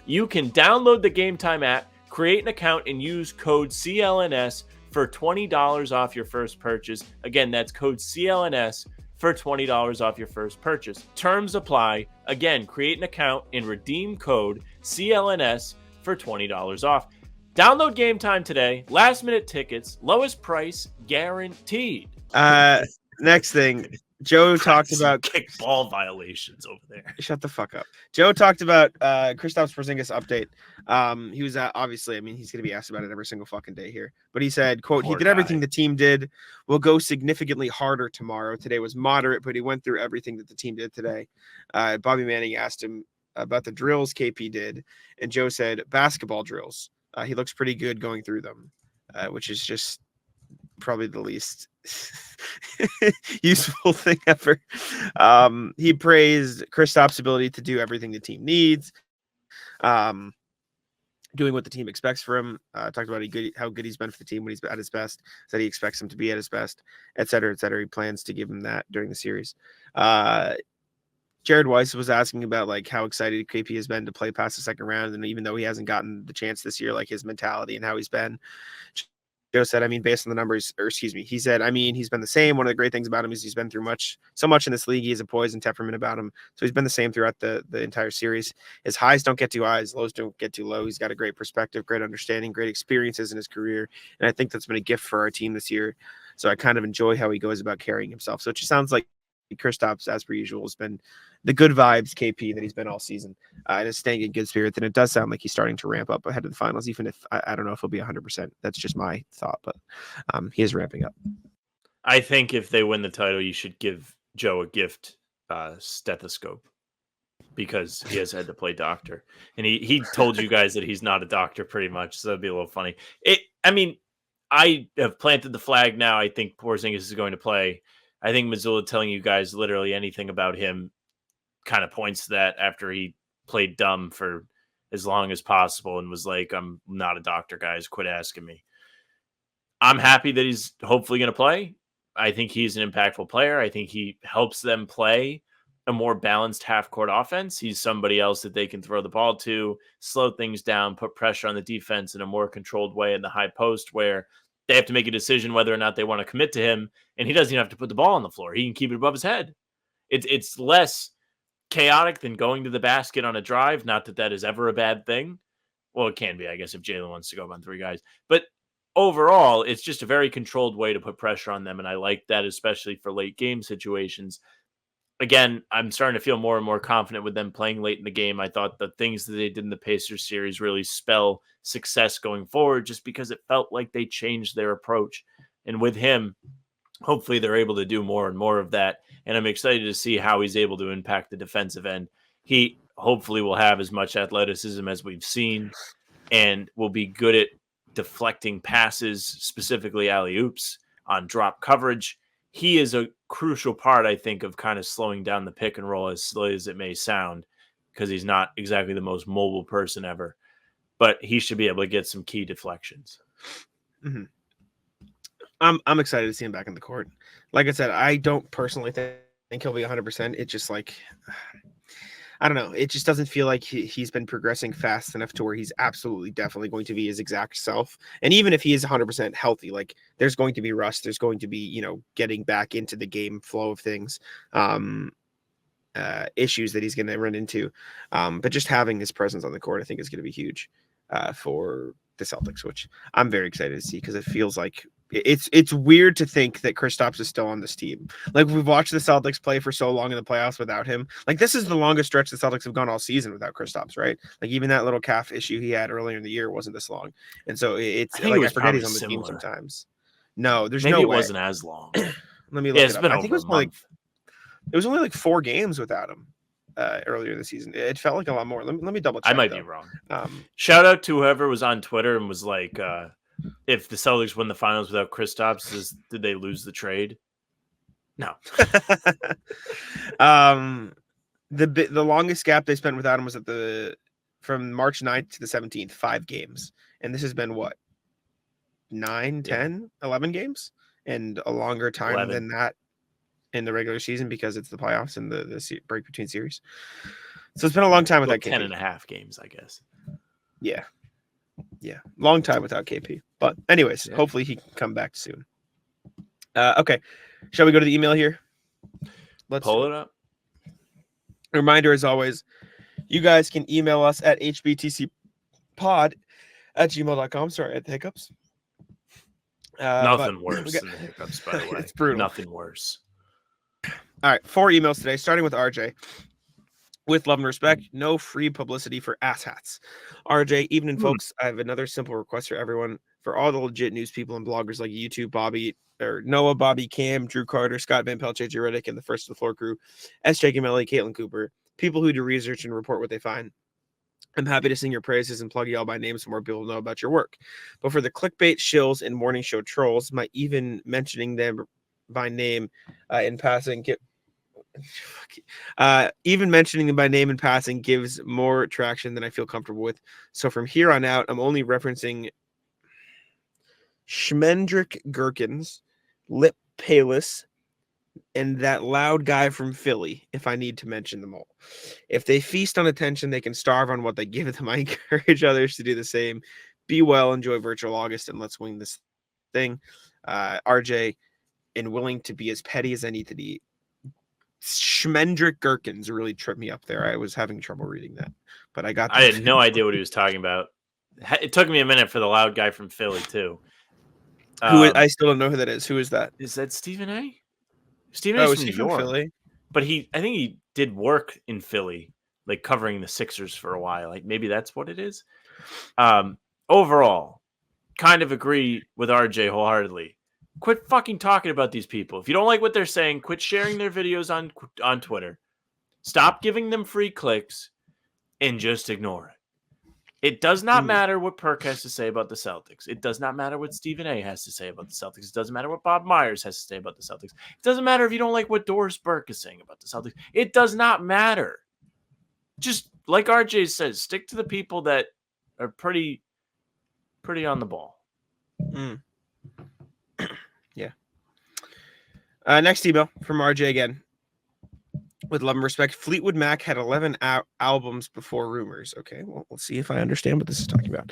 You can download the Game Time app, create an account, and use code CLNS for $20 off your first purchase. Again, that's code CLNS for $20 off your first purchase. Terms apply. Again, create an account and redeem code CLNS for $20 off. Download Game Time today. Last minute tickets, lowest price guaranteed. Next thing, Joe talked about kickball violations over there. Shut the fuck up. Joe talked about Kristaps Porzingis update. He was obviously, I mean, he's going to be asked about it every single fucking day here. But he said, quote, Poor he did guy. everything the team did. We'll go significantly harder tomorrow. Today was moderate, but he went through everything that the team did today. Bobby Manning asked him about the drills KP did. And Joe said, basketball drills. He looks pretty good going through them, which is just probably the least useful thing ever. He praised Kristaps' ability to do everything the team needs, doing what the team expects from him. Talked about how good he's been for the team when he's at his best, said he expects him to be at his best, et cetera, et cetera. He plans to give him that during the series. Jared Weiss was asking about like how excited KP has been to play past the second round, and even though he hasn't gotten the chance this year, like his mentality and how he's been. Joe said, I mean, based on the numbers, he said, I mean, he's been the same. One of the great things about him is he's been through so much in this league. He has a poise and temperament about him. So he's been the same throughout the entire series. His highs don't get too high, his lows don't get too low. He's got a great perspective, great understanding, great experiences in his career. And I think that's been a gift for our team this year. So I kind of enjoy how he goes about carrying himself. So it just sounds like Kristaps, as per usual, has been the good vibes KP that he's been all season, and is staying in good spirits. And it does sound like he's starting to ramp up ahead of the finals, even if I don't know if he'll be 100%. That's just my thought, but he is ramping up. I think if they win the title, you should give Joe a gift stethoscope, because he has had to play doctor, and he told you guys that he's not a doctor pretty much, so that'd be a little funny. I mean, I have planted the flag now. I think Porzingis is going to play. I think Missoula telling you guys literally anything about him kind of points to that, after he played dumb for as long as possible and was like, I'm not a doctor, guys. Quit asking me. I'm happy that he's hopefully going to play. I think he's an impactful player. I think he helps them play a more balanced half-court offense. He's somebody else that they can throw the ball to, slow things down, put pressure on the defense in a more controlled way in the high post, where they have to make a decision whether or not they want to commit to him, and he doesn't even have to put the ball on the floor. He can keep it above his head. It's less chaotic than going to the basket on a drive. Not that that is ever a bad thing. Well, it can be, I guess, if Jalen wants to go up on three guys. But overall, it's just a very controlled way to put pressure on them, and I like that, especially for late game situations. Again, I'm starting to feel more and more confident with them playing late in the game. I thought the things that they did in the Pacers series really spell success going forward, just because it felt like they changed their approach. And with him, hopefully they're able to do more and more of that. And I'm excited to see how he's able to impact the defensive end. He hopefully will have as much athleticism as we've seen, and will be good at deflecting passes, specifically alley-oops, on drop coverage. He is a crucial part, I think, of kind of slowing down the pick and roll, as silly as it may sound, because he's not exactly the most mobile person ever. But he should be able to get some key deflections. Mm-hmm. I'm excited to see him back in the court. Like I said, I don't personally think he'll be 100%. It's just like, I don't know. It just doesn't feel like he's been progressing fast enough to where he's absolutely definitely going to be his exact self. And even if he is 100% healthy, like there's going to be rust. There's going to be, getting back into the game flow of things. issues that he's going to run into. But just having his presence on the court, I think, is going to be huge for the Celtics, which I'm very excited to see because it feels like it's weird to think that Kristaps is still on this team. Like, we've watched the Celtics play for so long in the playoffs without him. Like, this is the longest stretch the Celtics have gone all season without Kristaps, right? Like, even that little calf issue he had earlier in the year wasn't this long. And so it's I think like, it was I forget he's probably on the team similar. sometimes. No, there's Maybe no it way. wasn't as long. Let me look Yeah, it it's up. been I over think it was a month. it was only like 4 games without him earlier this season. It felt like a lot more. Let me double check. I might though. be wrong. Um, Shout out to whoever was on Twitter and was like, if the Celtics win the finals without Kristaps, did they lose the trade? No. the longest gap they spent without him was from March 9th to the 17th, 5 games. And this has been what? 9, 10, 11 games? And a longer time 11. than that in the regular season because it's the playoffs and the break between series. So it's been a long time without KP. 10 and a half games, I guess. Yeah. Long time without KP. But anyways, hopefully he can come back soon. Okay. Shall we go to the email here? Let's pull it up. Reminder, as always, you guys can email us at hbtcpod@gmail.com. Sorry, at the hiccups. Nothing worse than the hiccups, by the way. It's brutal. Nothing worse. All right, 4 emails today, starting with RJ. With love and respect, no free publicity for asshats. RJ, evening, folks. I have another simple request for everyone. For all the legit news people and bloggers like YouTube, Noah, Bobby, Cam, Drew Carter, Scott Van Pelt, JJ Redick, and the First to the Floor crew, S.J. Gamelli, Caitlin Cooper, people who do research and report what they find. I'm happy to sing your praises and plug y'all by name so more people know about your work. But for the clickbait shills and morning show trolls, my even mentioning them by name in passing even mentioning them by name in passing gives more traction than I feel comfortable with. So from here on out, I'm only referencing Schmendrick Gherkins, Lip Palis, and that loud guy from Philly, if I need to mention them all. If they feast on attention, they can starve on what they give them. I encourage others to do the same. Be well, enjoy virtual August, and let's wing this thing. RJ, and willing to be as petty as I need to be. Schmendrick Gherkins really tripped me up there. I was having trouble reading that, but I had no idea what he was talking about. It took me a minute for the loud guy from Philly, too. I still don't know who that is. Who is that? Is that Stephen A? Stephen A. Is he from Philly? But I think he did work in Philly, like covering the Sixers for a while. Like maybe that's what it is. Overall, kind of agree with RJ wholeheartedly. Quit fucking talking about these people. If you don't like what they're saying, quit sharing their videos on Twitter. Stop giving them free clicks and just ignore it. It does not matter what Perk has to say about the Celtics. It does not matter what Stephen A. has to say about the Celtics. It doesn't matter what Bob Myers has to say about the Celtics. It doesn't matter if you don't like what Doris Burke is saying about the Celtics. It does not matter. Just like RJ says, stick to the people that are pretty on the ball. Yeah. Next email from RJ again. With love and respect, Fleetwood Mac had 11 albums before Rumors. Okay, well, we'll see if I understand what this is talking about.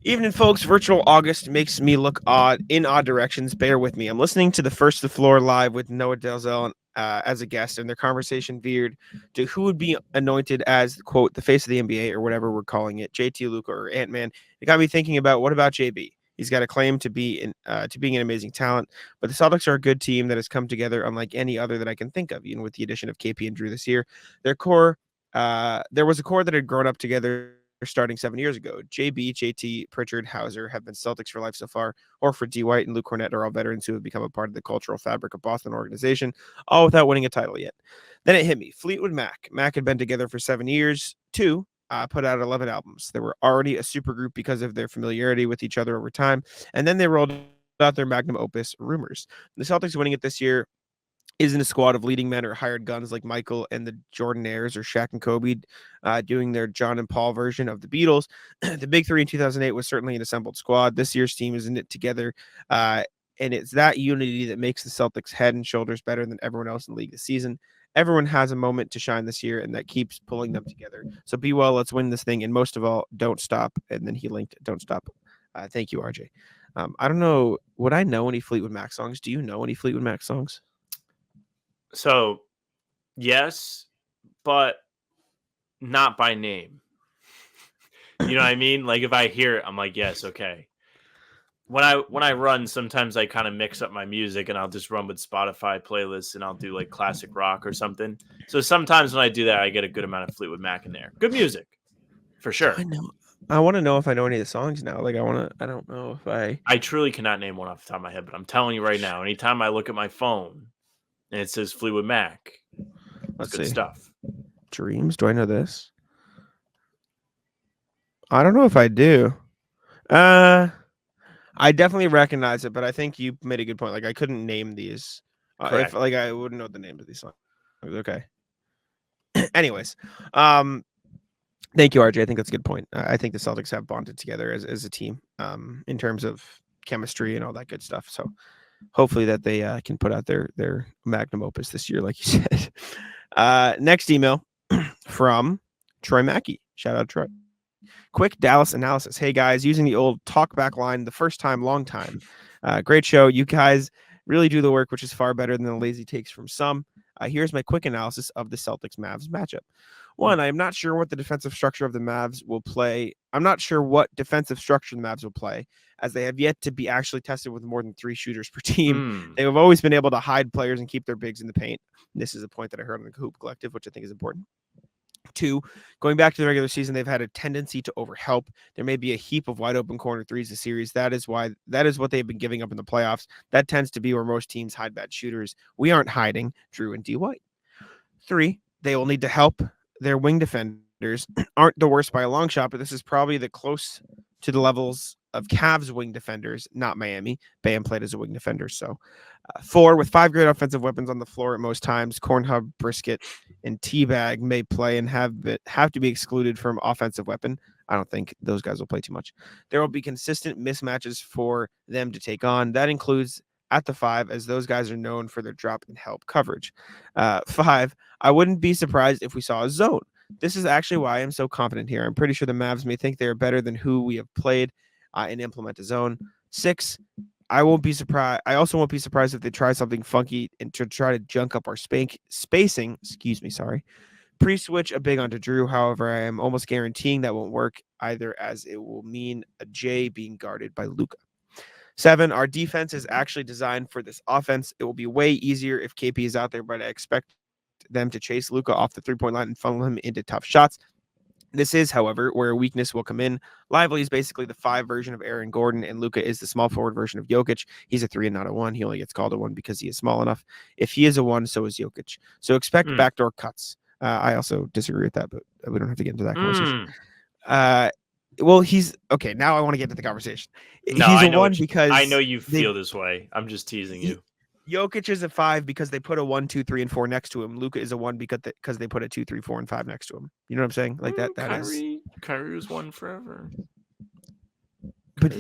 Evening, folks. Virtual August makes me look in odd directions. Bear with me. I'm listening to the First to the Floor live with Noah Delzell as a guest, and their conversation veered to who would be anointed as, quote, the face of the NBA or whatever we're calling it, JT, Luka, or Ant-Man. It got me thinking about, what about JB? He's got a claim to being an amazing talent, but the Celtics are a good team that has come together unlike any other that I can think of. Even with the addition of KP and Drew this year, there was a core that had grown up together starting 7 years ago. JB, JT, Pritchard, Hauser have been Celtics for life so far. Horford, D. White, and Luke Cornett are all veterans who have become a part of the cultural fabric of Boston organization, all without winning a title yet. Then it hit me. Fleetwood Mac. Mac had been together for 7 years, too. Put out 11 albums. They were already a super group because of their familiarity with each other over time. And then they rolled out their magnum opus, Rumors. The Celtics winning it this year isn't a squad of leading men or hired guns like Michael and the Jordanaires or Shaq and Kobe doing their John and Paul version of the Beatles. The Big Three in 2008 was certainly an assembled squad. This year's team is knit together. And it's that unity that makes the Celtics head and shoulders better than everyone else in the league this season. Everyone has a moment to shine this year, and that keeps pulling them together. So be well, let's win this thing. And most of all, don't stop. And then he linked, don't stop. Thank you, RJ. I don't know. Would I know any Fleetwood Mac songs? Do you know any Fleetwood Mac songs? So, yes, but not by name. You know what I mean? Like if I hear it, I'm like, yes, okay. When I run, sometimes I kind of mix up my music and I'll just run with Spotify playlists and I'll do like classic rock or something. So sometimes when I do that, I get a good amount of Fleetwood Mac in there. Good music, for sure. I know. I want to know if I know any of the songs now. Like I don't know if I truly cannot name one off the top of my head, but I'm telling you right now, anytime I look at my phone and it says Fleetwood Mac, Let's good see. stuff. Dreams. Do I know this? I don't know if I do. I definitely recognize it, but I think you made a good point. Like I couldn't name these. If Correct. like I wouldn't know the names of these songs. Okay. Anyways, thank you, RJ. I think that's a good point. I think the Celtics have bonded together as a team, in terms of chemistry and all that good stuff. So hopefully that they can put out their magnum opus this year, like you said. Next email from Troy Mackey. Shout out Troy. Quick Dallas analysis. Hey guys, using the old talkback line, the first time, long time. Great show. You guys really do the work, which is far better than the lazy takes from some. Here's my quick analysis of the Celtics-Mavs matchup. One, I am not sure what the defensive structure of the Mavs will play. I'm not sure what defensive structure the Mavs will play, as they have yet to be actually tested with more than 3 shooters per team. They have always been able to hide players and keep their bigs in the paint. This is a point that I heard on the Hoop Collective, which I think is important. 2, going back to the regular season, they've had a tendency to overhelp. There may be a heap of wide open corner threes this series. That is what they've been giving up in the playoffs. That tends to be where most teams hide bad shooters. We aren't hiding Drew and D White. 3, they will need to help. Their wing defenders aren't the worst by a long shot, but this is probably the close to the levels of Cavs wing defenders, not Miami. Bam played as a wing defender. So 4, with 5 great offensive weapons on the floor at most times, Cornhub, Brisket, and Teabag may play and have to be excluded from offensive weapon. I don't think those guys will play too much. There will be consistent mismatches for them to take on. That includes at the 5, as those guys are known for their drop and help coverage. 5, I wouldn't be surprised if we saw a zone. This is actually why I'm so confident here. I'm pretty sure the Mavs may think they are better than who we have played and implement a zone. 6, I won't be surprised. I also won't be surprised if they try something funky and to try to junk up our spacing. Pre-switch a big onto Drew. However, I am almost guaranteeing that won't work either, as it will mean a J being guarded by Luka. 7, our defense is actually designed for this offense. It will be way easier if KP is out there, but I expect them to chase Luka off the 3-point line and funnel him into tough shots. This is, however, where a weakness will come in. Lively is basically the 5 version of Aaron Gordon, and Luka is the small forward version of Jokic. He's a 3 and not a 1. He only gets called a 1 because he is small enough. If he is a 1, so is Jokic. So expect backdoor cuts. I also disagree with that, but we don't have to get into that conversation. Well, he's okay. Now I want to get into the conversation. No, he's a a 1 because I know you feel this way. I'm just teasing you. Jokic is a 5 because they put a 1, 2, 3, and 4 next to him. Luka is a 1 because they put a 2, 3, 4, and 5 next to him. You know what I'm saying? Like that. That Kyrie, is. Kyrie was 1 forever. But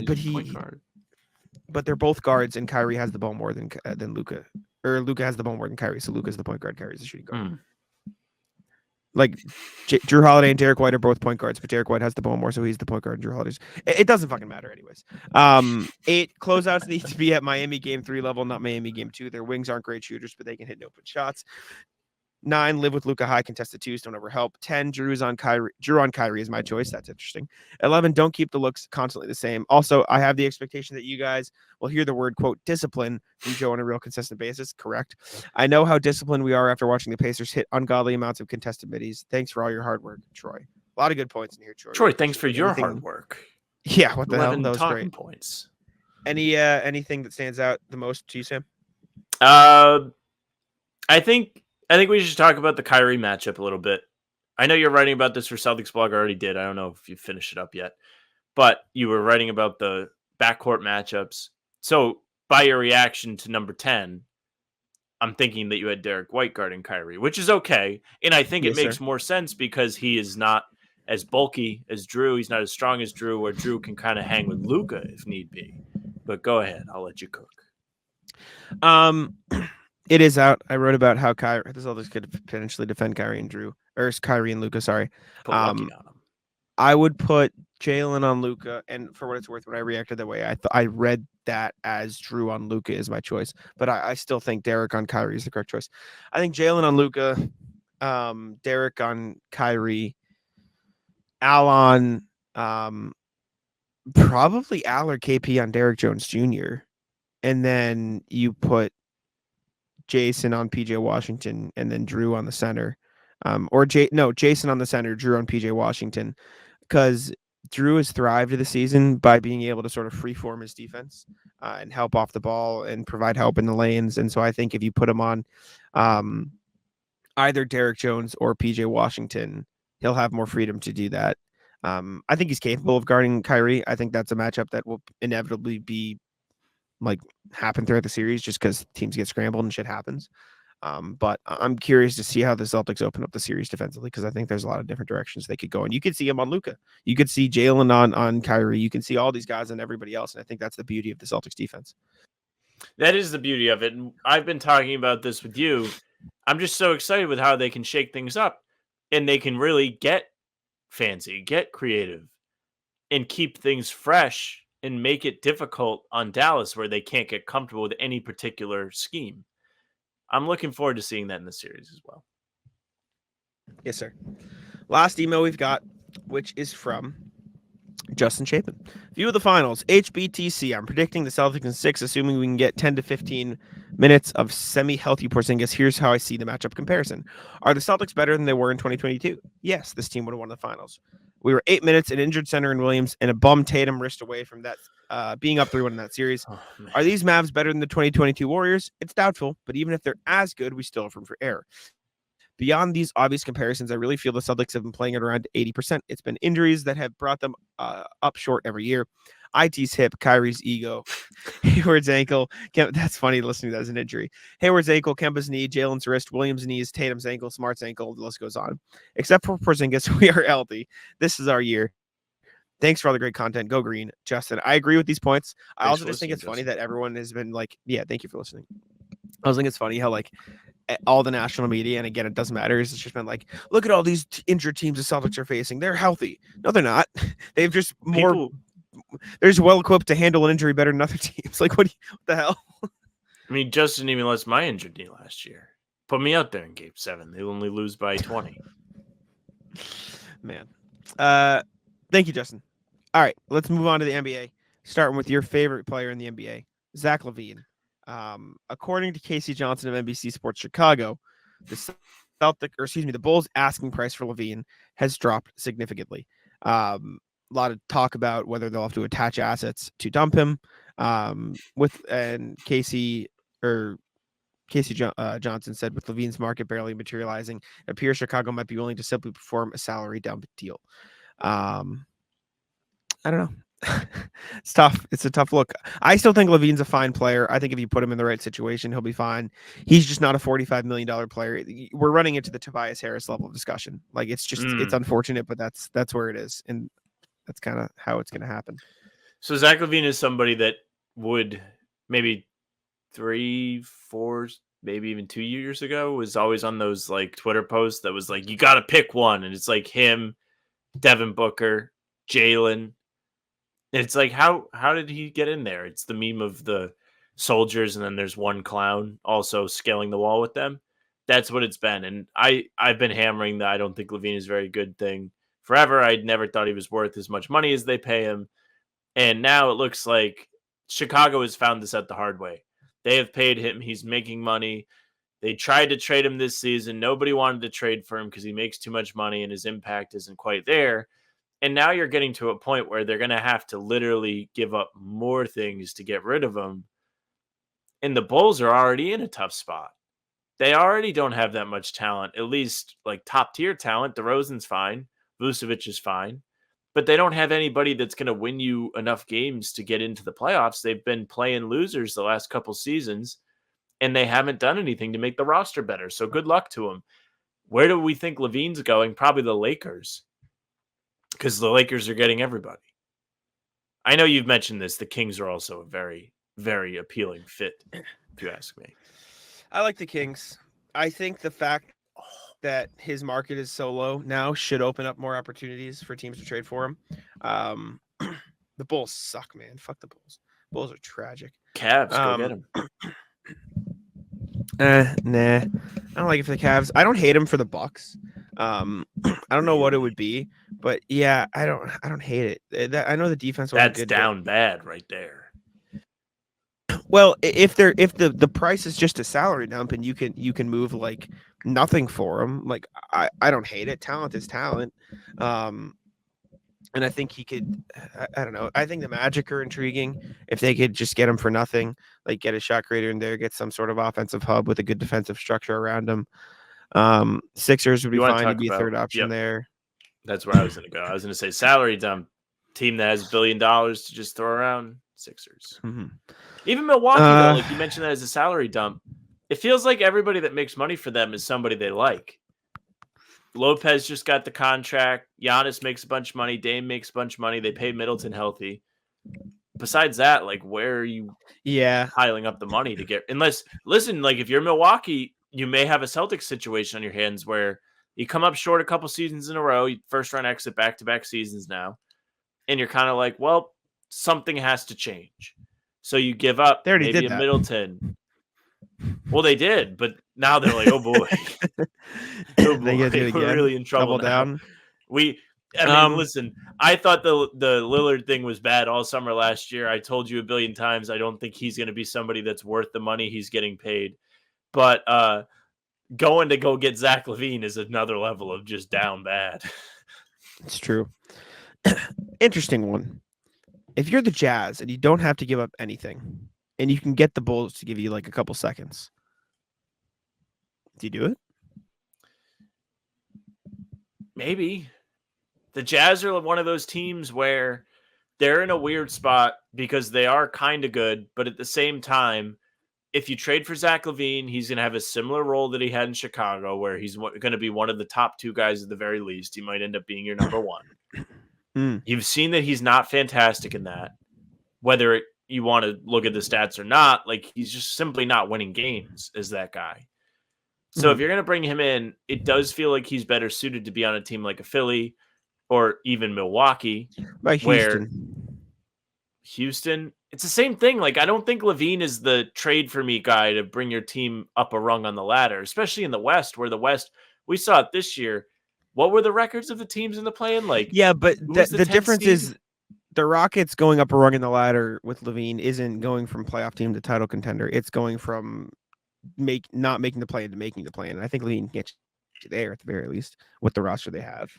they're both guards, and Kyrie has the ball more than Luka, or Luka has the ball more than Kyrie. So Luka's the point guard, Kyrie's the shooting guard. Like Drew Holiday and Derrick White are both point guards, but Derrick White has the ball more, so he's the point guard. And Drew Holiday's. It doesn't fucking matter, anyways. 8, closeouts need to be at Miami Game 3 level, not Miami Game 2. Their wings aren't great shooters, but they can hit open shots. 9, live with Luka high contested 2s, don't ever help. 10, Drew on Kyrie is my choice. That's interesting. 11, don't keep the looks constantly the same. Also, I have the expectation that you guys will hear the word, quote, discipline from Joe on a real consistent basis. Correct. I know how disciplined we are after watching the Pacers hit ungodly amounts of contested middies. Thanks for all your hard work, Troy. A lot of good points in here, Troy. Troy, thanks for your hard work. Yeah, what the hell? 11 That was talking great. Points. Anything that stands out the most to you, Sam? I think we should talk about the Kyrie matchup a little bit. I know you're writing about this for Celtics blog. I already did. I don't know if you finished it up yet, but you were writing about the backcourt matchups. So by your reaction to number 10, I'm thinking that you had Derrick White guarding Kyrie, which is okay. And I think it makes more sense because he is not as bulky as Drew. He's not as strong as Drew, where Drew can kind of hang with Luka if need be. But go ahead. I'll let you cook. It is out. I wrote about how the Celtics could potentially defend Kyrie and Luka. Sorry. Put Lucky on him. I would put Jalen on Luka, and for what it's worth, when I reacted that way, I read that as Drew on Luka is my choice, but I still think Derrick on Kyrie is the correct choice. I think Jalen on Luka Derrick on Kyrie, Al on probably Al or KP on Derrick Jones Jr. And then you put Jayson on PJ Washington and then Drew on the center. Jayson on the center, Drew on PJ Washington. Because Drew has thrived this season by being able to sort of freeform his defense and help off the ball and provide help in the lanes. And so I think if you put him on either Derrick Jones or PJ Washington, he'll have more freedom to do that. I think he's capable of guarding Kyrie. I think that's a matchup that will inevitably be happen throughout the series just because teams get scrambled and shit happens. But I'm curious to see how the Celtics open up the series defensively because I think there's a lot of different directions they could go. And you could see him on Luka. You could see Jalen on Kyrie. You can see all these guys and everybody else. And I think that's the beauty of the Celtics defense. That is the beauty of it. And I've been talking about this with you. I'm just so excited with how they can shake things up and they can really get fancy, get creative, and keep things fresh and make it difficult on Dallas where they can't get comfortable with any particular scheme. I'm looking forward to seeing that in the series as well. Yes, sir. Last email we've got, which is from Justin Chapin. View of the finals. HBTC. I'm predicting the Celtics in 6, assuming we can get 10 to 15 minutes of semi-healthy Porzingis. Here's how I see the matchup comparison. Are the Celtics better than they were in 2022? Yes, this team would have won the finals. We were 8 minutes, an injured center in Williams, and a bum Tatum wrist away from that being up 3-1 in that series. Are these Mavs better than the 2022 Warriors? It's doubtful, but even if they're as good, we still have room for error. Beyond these obvious comparisons, I really feel the Celtics have been playing at around 80%. It's been injuries that have brought them up short every year. IT's hip, Kyrie's ego, Hayward's ankle. That's funny listening to that as an injury. Hayward's ankle, Kemba's knee, Jalen's wrist, Williams' knees, Tatum's ankle, Smart's ankle. The list goes on. Except for Porzingis, we are healthy. This is our year. Thanks for all the great content. Go green, Justin. I agree with these points. I also just think it's funny that everyone has been thank you for listening. I was think it's funny how all the national media, and again, it doesn't matter. It's just been look at all these injured teams the Celtics are facing. They're healthy. No, they're not. They've just they're just well equipped to handle an injury better than other teams. What the hell? I mean, Justin even lost my injured knee last year. Put me out there in Game 7. They only lose by 20. Man. Thank you, Justin. All right, let's move on to the NBA. Starting with your favorite player in the NBA, Zach LaVine. According to Casey Johnson of NBC Sports Chicago, the Bulls' asking price for LaVine has dropped significantly. A lot of talk about whether they'll have to attach assets to dump him. Casey Johnson said with LaVine's market barely materializing, it appears Chicago might be willing to simply perform a salary dump deal. I don't know. It's tough. It's a tough look. I still think LaVine's a fine player. I think if you put him in the right situation, he'll be fine. He's just not a $45 million player. We're running into the Tobias Harris level of discussion. It's unfortunate, but that's where it is. And that's kind of how it's going to happen. So Zach LaVine is somebody that would maybe 3, 4, maybe even 2 years ago was always on those Twitter posts that was you got to pick one. And it's him, Devin Booker, Jalen. It's how did he get in there? It's the meme of the soldiers, and then there's one clown also scaling the wall with them. That's what it's been. And I've been hammering that I don't think LaVine is a very good thing forever. I never thought he was worth as much money as they pay him. And now it looks like Chicago has found this out the hard way. They have paid him. He's making money. They tried to trade him this season. Nobody wanted to trade for him because he makes too much money and his impact isn't quite there. And now you're getting to a point where they're going to have to literally give up more things to get rid of him. And the Bulls are already in a tough spot. They already don't have that much talent, at least top tier talent. DeRozan's fine. Vucevic is fine. But they don't have anybody that's going to win you enough games to get into the playoffs. They've been playing losers the last couple seasons, and they haven't done anything to make the roster better. So good luck to them. Where do we think LaVine's going? Probably the Lakers. Because the Lakers are getting everybody. I know you've mentioned this. The Kings are also a very, very appealing fit, if you ask me. I like the Kings. I think the fact that his market is so low now should open up more opportunities for teams to trade for him. The Bulls suck, man. Fuck the Bulls. Bulls are tragic. Cavs, go get him. Nah. I don't like it for the Cavs. I don't hate him for the Bucks. I don't know what it would be, but yeah, I don't hate it. I know the defense wasn't That's good. down bad right there. Well, if the price is just a salary dump and you can move like nothing for him, like I don't hate it. Talent is talent. And I think he could. I don't know. I think the Magic are intriguing. If they could just get him for nothing, like get a shot creator in there, get some sort of offensive hub with a good defensive structure around him. Sixers would be fine to be a third option there. That's where I was going to go. I was going to say salary dump, team that has $1 billion to just throw around, Sixers. Mm-hmm. Even Milwaukee, though, like you mentioned that as a salary dump, it feels like everybody that makes money for them is somebody they like. Lopez just got the contract. Giannis makes a bunch of money. Dame makes a bunch of money. They pay Middleton healthy. Besides that, like, where are you piling up the money to get? Unless, listen, like, if you're Milwaukee, you may have a Celtics situation on your hands where you come up short a couple seasons in a row, first round exit back-to-back seasons now, and you're kind of like, well, something has to change. So you give up maybe a Middleton. Well, they did, but now they're like, oh boy, we're really in trouble now. Down. Listen, I thought the Lillard thing was bad all summer last year. I told you a billion times I don't think he's going to be somebody that's worth the money he's getting paid. But going to go get Zach LaVine is another level of just down bad. It's true. Interesting one. If you're the Jazz and you don't have to give up anything, and you can get the Bulls to give you like a couple seconds, do you do it? Maybe. The Jazz are one of those teams where they're in a weird spot because they are kind of good, but at the same time, if you trade for Zach LaVine, he's going to have a similar role that he had in Chicago, where he's going to be one of the top two guys at the very least. He might end up being your number one. You've seen that he's not fantastic in that. Whether you want to look at the stats or not, like, he's just simply not winning games as that guy. So if you're going to bring him in, it does feel like he's better suited to be on a team like a Philly or even Milwaukee. By Houston, it's the same thing. Like, I don't think LaVine is the trade for me guy to bring your team up a rung on the ladder, especially in the West, where the West, we saw it this year. What were the records of the teams in the play-in? Like, yeah, but the difference is the Rockets going up a rung in the ladder with LaVine isn't going from playoff team to title contender. It's going from not making the play-in to making the play-in. And I think LaVine gets you there at the very least with the roster they have.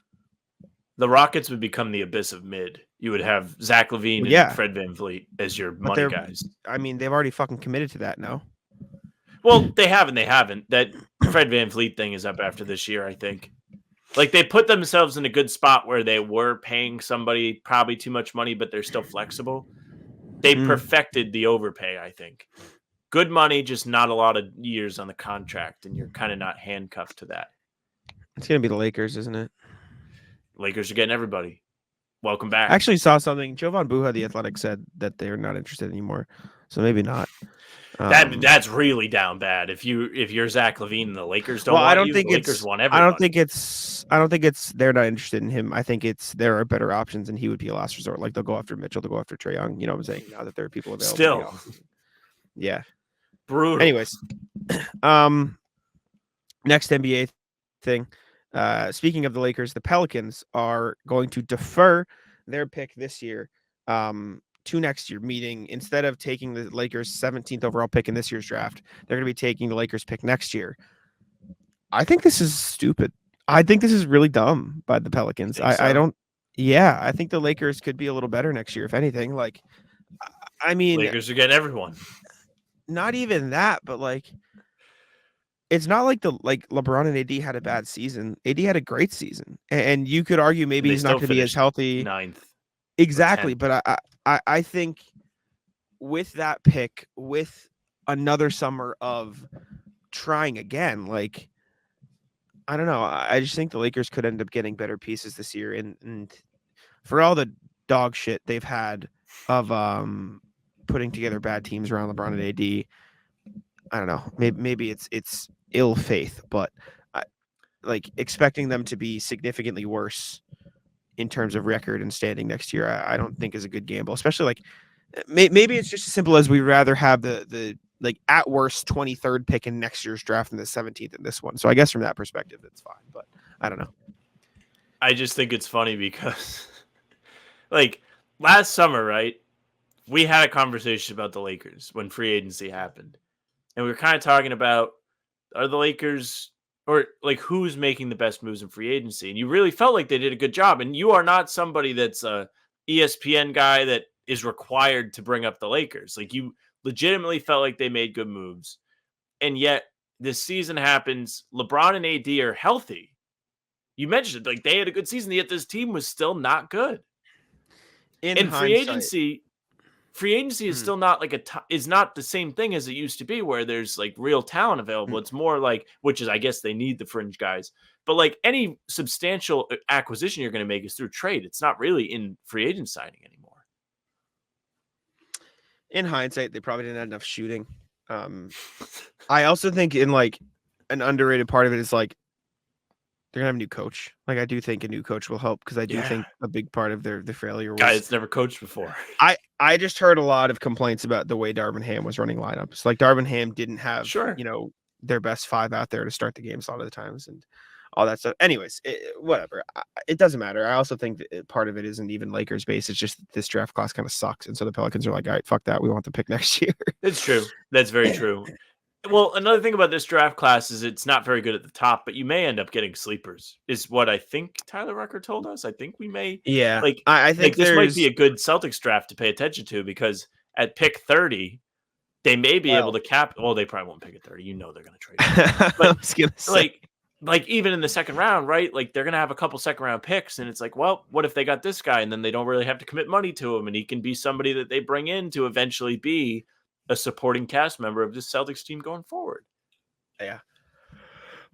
The Rockets would become the abyss of mid. You would have Zach LaVine and Fred VanVleet as your money guys. I mean, they've already fucking committed to that now. Well, they haven't. That Fred VanVleet thing is up after this year, I think. Like, they put themselves in a good spot where they were paying somebody probably too much money, but they're still flexible. They perfected the overpay, I think. Good money, just not a lot of years on the contract, and you're kind of not handcuffed to that. It's going to be the Lakers, isn't it? Lakers are getting everybody. Welcome back. I actually saw something. Jovan Buha, the Athletic, said that they're not interested anymore, so maybe not. That's really down bad. If you're Zach LaVine and the Lakers don't want you, the Lakers want everybody. I don't think it's they're not interested in him. I think it's there are better options, and he would be a last resort. Like, they'll go after Mitchell, they'll go after Trae Young. You know what I'm saying? Now that there are people available. Still, yeah, brutal. Anyways, next NBA thing. Speaking of the Lakers, the Pelicans are going to defer their pick this year to next year, meaning instead of taking the Lakers 17th overall pick in this year's draft, they're going to be taking the Lakers pick next year. I think this is stupid. I think this is really dumb by the Pelicans. I think the Lakers could be a little better next year, if anything. Like, I mean, Lakers are getting everyone. Not even that, but like, it's not like LeBron and AD had a bad season. AD had a great season, and you could argue maybe he's not going to be as healthy. 9th. Exactly, but I think with that pick, with another summer of trying again, like, I don't know. I just think the Lakers could end up getting better pieces this year, and for all the dog shit they've had of putting together bad teams around LeBron and AD, I don't know. Maybe it's ill faith, but like expecting them to be significantly worse in terms of record and standing next year, I don't think is a good gamble. Especially like maybe it's just as simple as we'd rather have the like at worst 23rd pick in next year's draft and the 17th in this one. So I guess from that perspective, it's fine. But I don't know. I just think it's funny because, like, last summer, right? We had a conversation about the Lakers when free agency happened. And we were kind of talking about, are the Lakers, or like, who's making the best moves in free agency? And you really felt like they did a good job. And you are not somebody that's a ESPN guy that is required to bring up the Lakers. Like, you legitimately felt like they made good moves. And yet this season happens. LeBron and AD are healthy. You mentioned it, like they had a good season, yet this team was still not good. In free hindsight, agency is still not like is not the same thing as it used to be, where there's like real talent available. It's more like, which is, I guess they need the fringe guys, but like any substantial acquisition you're going to make is through trade. It's not really in free agent signing anymore. in hindsight, they probably didn't have enough shooting. I also think in like an underrated part of it is like they're gonna have a new coach. Like I do think a new coach will help because I do think a big part of their failure was Guy that's never coached before. I just heard a lot of complaints about the way Darvin Ham was running lineups. Like Darvin Ham didn't have their best five out there to start the games a lot of the times and all that stuff. Anyways, whatever. It doesn't matter. I also think that part of it isn't even Lakers based. It's just this draft class kind of sucks, and so the Pelicans are like, all right, fuck that. We want the pick next year. It's true. That's very true. Well, another thing about this draft class is it's not very good at the top, but you may end up getting sleepers, is what I think Tyler Rucker told us. I think we may. Yeah. Like, I think this might be a good Celtics draft to pay attention to, because at pick 30, they may be able to cap. Well, they probably won't pick at 30. You know they're going to trade. But I was gonna say. like even in the second round, right? Like they're going to have a couple second round picks, and it's like, well, what if they got this guy, and then they don't really have to commit money to him, and he can be somebody that they bring in to eventually be a supporting cast member of this Celtics team going forward. Yeah.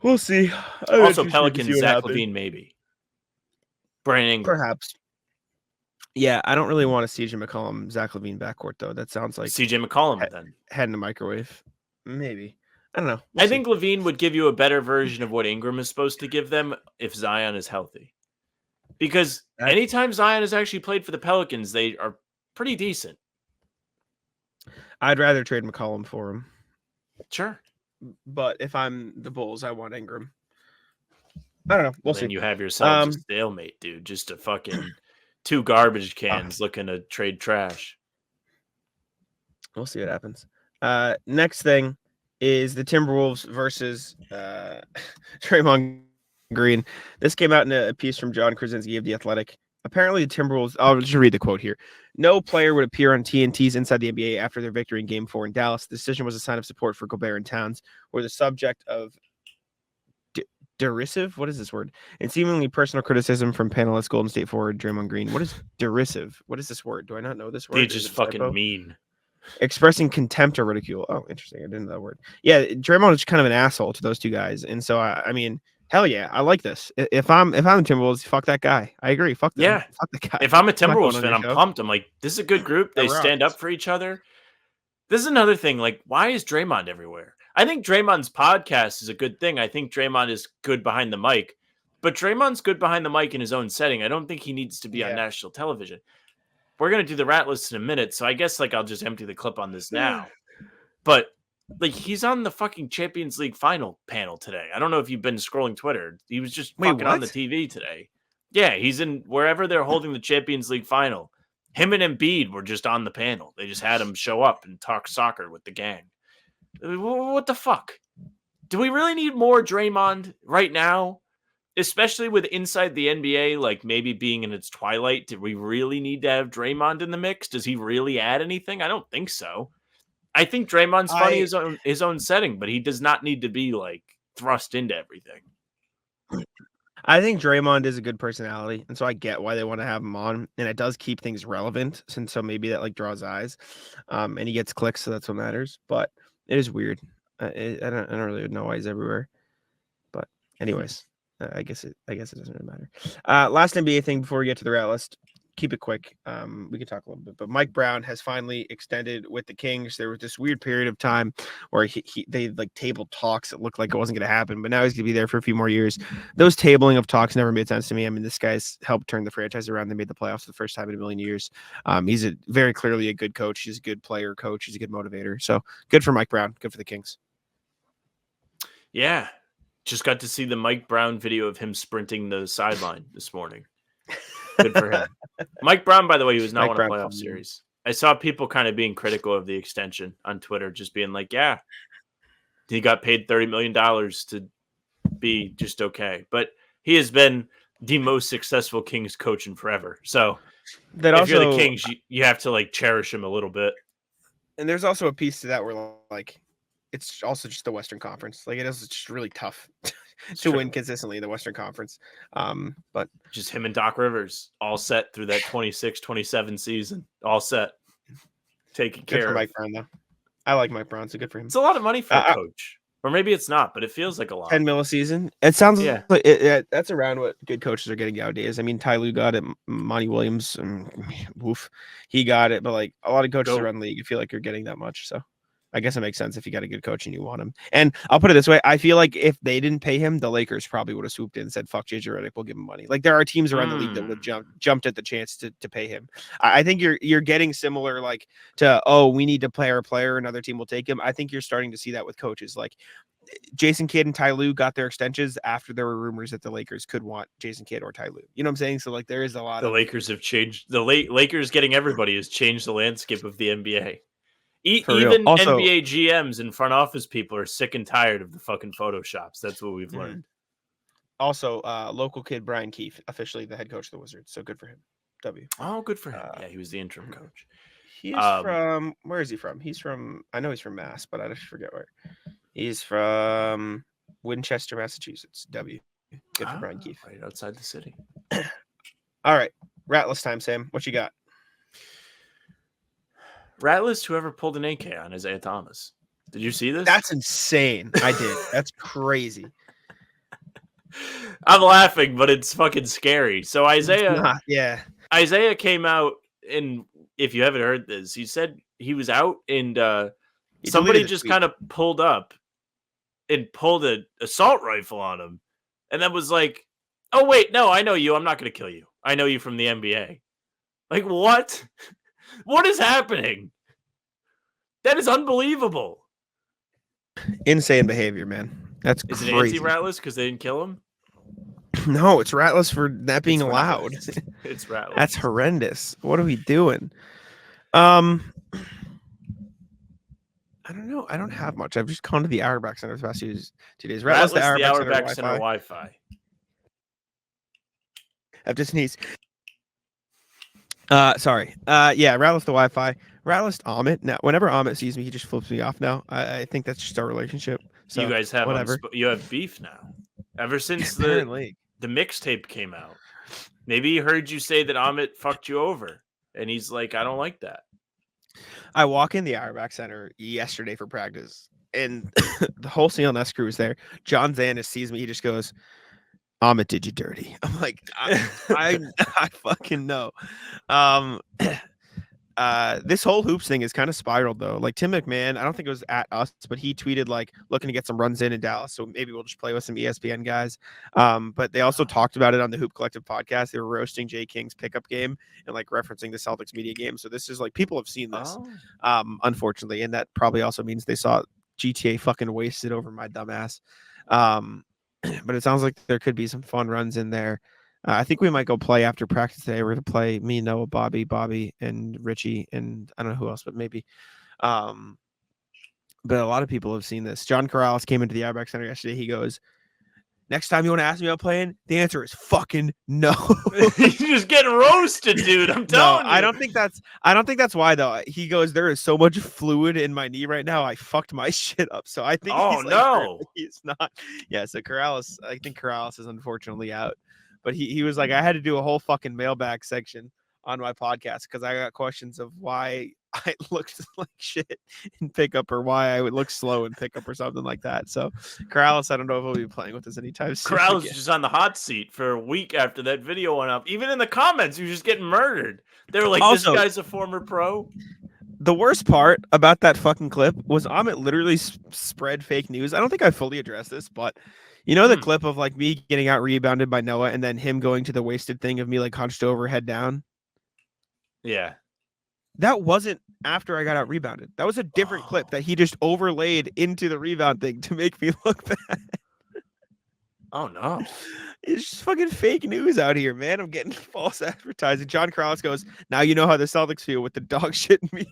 We'll see. Also, Pelicans, Zach LaVine, maybe. Brandon Ingram. Perhaps. Yeah, I don't really want to CJ McCollum, Zach LaVine backcourt, though. That sounds like CJ McCollum, then. Head in the microwave. Maybe. I don't know. I think LaVine would give you a better version of what Ingram is supposed to give them if Zion is healthy. Because anytime Zion has actually played for the Pelicans, they are pretty decent. I'd rather trade McCollum for him. Sure. But if I'm the Bulls, I want Ingram. I don't know. We'll see. You have yourselves a stalemate, dude. Just a fucking 2 garbage cans looking to trade trash. We'll see what happens. Next thing is the Timberwolves versus Draymond Green. This came out in a piece from John Krasinski of The Athletic. Apparently, the Timberwolves, I'll just read the quote here. No player would appear on TNT's Inside the NBA after their victory in Game 4 in Dallas. The decision was a sign of support for Gobert and Towns, were the subject of derisive, what is this word? And seemingly personal criticism from panelist Golden State forward Draymond Green. What is derisive? What is this word? Do I not know this word? They just fucking mean. Expressing contempt or ridicule. Oh, interesting. I didn't know that word. Yeah, Draymond is kind of an asshole to those two guys. And so, I mean, hell yeah, I like this. If I'm the Timberwolves, fuck that guy. I agree. Fuck them. Yeah. Fuck the guy. If I'm a Timberwolves fan, I'm pumped. I'm like, this is a good group. They stand up for each other. This is another thing. Like, why is Draymond everywhere? I think Draymond's podcast is a good thing. I think Draymond is good behind the mic. But Draymond's good behind the mic in his own setting. I don't think he needs to be on national television. We're going to do the rat list in a minute, so I guess like I'll just empty the clip on this now. But like he's on the fucking Champions League final panel today. I don't know if you've been scrolling Twitter. He was just fucking on the TV today. Yeah, he's in wherever they're holding the Champions League final. Him and Embiid were just on the panel. They just had him show up and talk soccer with the gang. What the fuck? Do we really need more Draymond right now? Especially with inside the NBA, like maybe being in its twilight, do we really need to have Draymond in the mix? Does he really add anything? I don't think so. I think Draymond's funny in his own setting, but he does not need to be like thrust into everything. I think Draymond is a good personality, and so I get why they want to have him on, and it does keep things relevant, and so maybe that like draws eyes, and he gets clicks, so that's what matters. But it is weird. I don't really know why he's everywhere. But anyways. I guess it doesn't really matter. Last NBA thing before we get to the rat list. keep it quick. We can talk a little bit, but Mike Brown has finally extended with the Kings. There was this weird period of time where they like tabled talks. It looked like it wasn't going to happen, but now he's going to be there for a few more years. Those tabling of talks never made sense to me. I mean, this guy's helped turn the franchise around. They made the playoffs for the first time in a million years. He's very clearly a good coach. He's a good player coach. He's a good motivator. So good for Mike Brown. Good for the Kings. Yeah. Just got to see the Mike Brown video of him sprinting the sideline this morning. Good for him. Mike Brown, by the way, he was not on a playoff series. I saw people kind of being critical of the extension on Twitter, just being like, yeah, he got paid $30 million to be just okay. But he has been the most successful Kings coach in forever. So if you're the Kings, you have to like cherish him a little bit. And there's also a piece to that where like it's also just the Western Conference. Like it is just really tough to win consistently in the Western Conference. But just him and Doc Rivers all set through that 26-27 season. All set. Taking care of Mike Brown, though. I like Mike Brown, so good for him. It's a lot of money for a coach. Or maybe it's not, but it feels like a lot. 10 mil a season. It sounds like that's around what good coaches are getting nowadays. I mean, Ty Lue got it, Monty Williams, woof, he got it, but like a lot of coaches around the league, you feel like you're getting that much. So I guess it makes sense if you got a good coach and you want him. And I'll put it this way. I feel like if they didn't pay him, the Lakers probably would have swooped in and said, fuck JJ Redick, we'll give him money. Like there are teams around the league that would have jumped at the chance to pay him. I think you're getting similar like to, we need to play our player. Another team will take him. I think you're starting to see that with coaches. Like Jason Kidd and Ty Lue got their extensions after there were rumors that the Lakers could want Jason Kidd or Ty Lue. You know what I'm saying? So like there is a lot of Lakers have changed. The Lakers getting everybody has changed the landscape of the NBA. Even also, NBA GMs and front office people are sick and tired of the fucking Photoshops. That's what we've learned. Also, local kid Brian Keefe, officially the head coach of the Wizards. So good for him. W. Oh, good for him. Yeah, he was the interim coach. He's from, where is he from? I know he's from Mass, but I just forget where. He's from Winchester, Massachusetts. W. Good for Brian Keefe. Right outside the city. All right. Ratless time, Sam. What you got? Ratless, whoever pulled an AK on Isaiah Thomas. Did you see this? That's insane. I did. That's crazy. I'm laughing, but it's fucking scary. So Isaiah came out, and if you haven't heard this, he said he was out and somebody just kind of pulled up and pulled an assault rifle on him. And then was like, oh, wait, no, I know you. I'm not going to kill you. I know you from the NBA. Like, what? What is happening? That is unbelievable. Insane behavior, man. That's crazy. Is it anti-Ratless because they didn't kill him? No, it's Ratless for that being allowed. It's Ratless. That's horrendous. What are we doing? I don't know. I don't have much. I've just gone to the Auerbach Center the past 2 days. Ratless, the Auerbach Center Wi-Fi. I have to sneeze. Sorry. Yeah, Ratless the Wi-Fi. Ratless Amit. Now, whenever Amit sees me, he just flips me off now. I think that's just our relationship. So you guys have whatever. You have beef now. Ever since the mixtape came out. Maybe he heard you say that Amit fucked you over. And he's like, I don't like that. I walk in the Auerbach Center yesterday for practice, and the whole CLNS crew is there. John Zanis sees me. He just goes, Amit did you dirty. I'm like, I fucking know. This whole hoops thing is kind of spiraled though. Like Tim McMahon, I don't think it was at us, but he tweeted like looking to get some runs in Dallas. So maybe we'll just play with some ESPN guys. But they also talked about it on the Hoop Collective podcast. They were roasting Jay King's pickup game and like referencing the Celtics media game. So this is like people have seen this, unfortunately, and that probably also means they saw GTA fucking wasted over my dumbass. But it sounds like there could be some fun runs in there. I think we might go play after practice today. We're going to play me, Noah, Bobby, and Richie, and I don't know who else, but maybe. But a lot of people have seen this. John Corrales came into the Auerbach Center yesterday. He goes, next time you want to ask me about playing, the answer is fucking no. You're just getting roasted, dude. I'm telling you. I don't think that's why though. He goes, there is so much fluid in my knee right now. I fucked my shit up. So I think he's not. Yeah, so Corrales, I think Corrales is unfortunately out. But he was like, I had to do a whole fucking mailbag section on my podcast because I got questions of why I looked like shit in pickup or why I would look slow in pickup or something like that. So Corrales, I don't know if he'll be playing with us anytime soon. Corrales again. just on the hot seat for a week after that video went up. Even in the comments, he was just getting murdered. They were like, Also, this guy's a former pro. The worst part about that fucking clip was Amit literally spread fake news. I don't think I fully addressed this, but you know the clip of like me getting out rebounded by Noah and then him going to the wasted thing of me like hunched over, head down? Yeah. That wasn't after I got out rebounded. That was a different clip that he just overlaid into the rebound thing to make me look bad. Oh, no. It's just fucking fake news out here, man. I'm getting false advertising. John Krause goes, now you know how the Celtics feel with the dog shit media.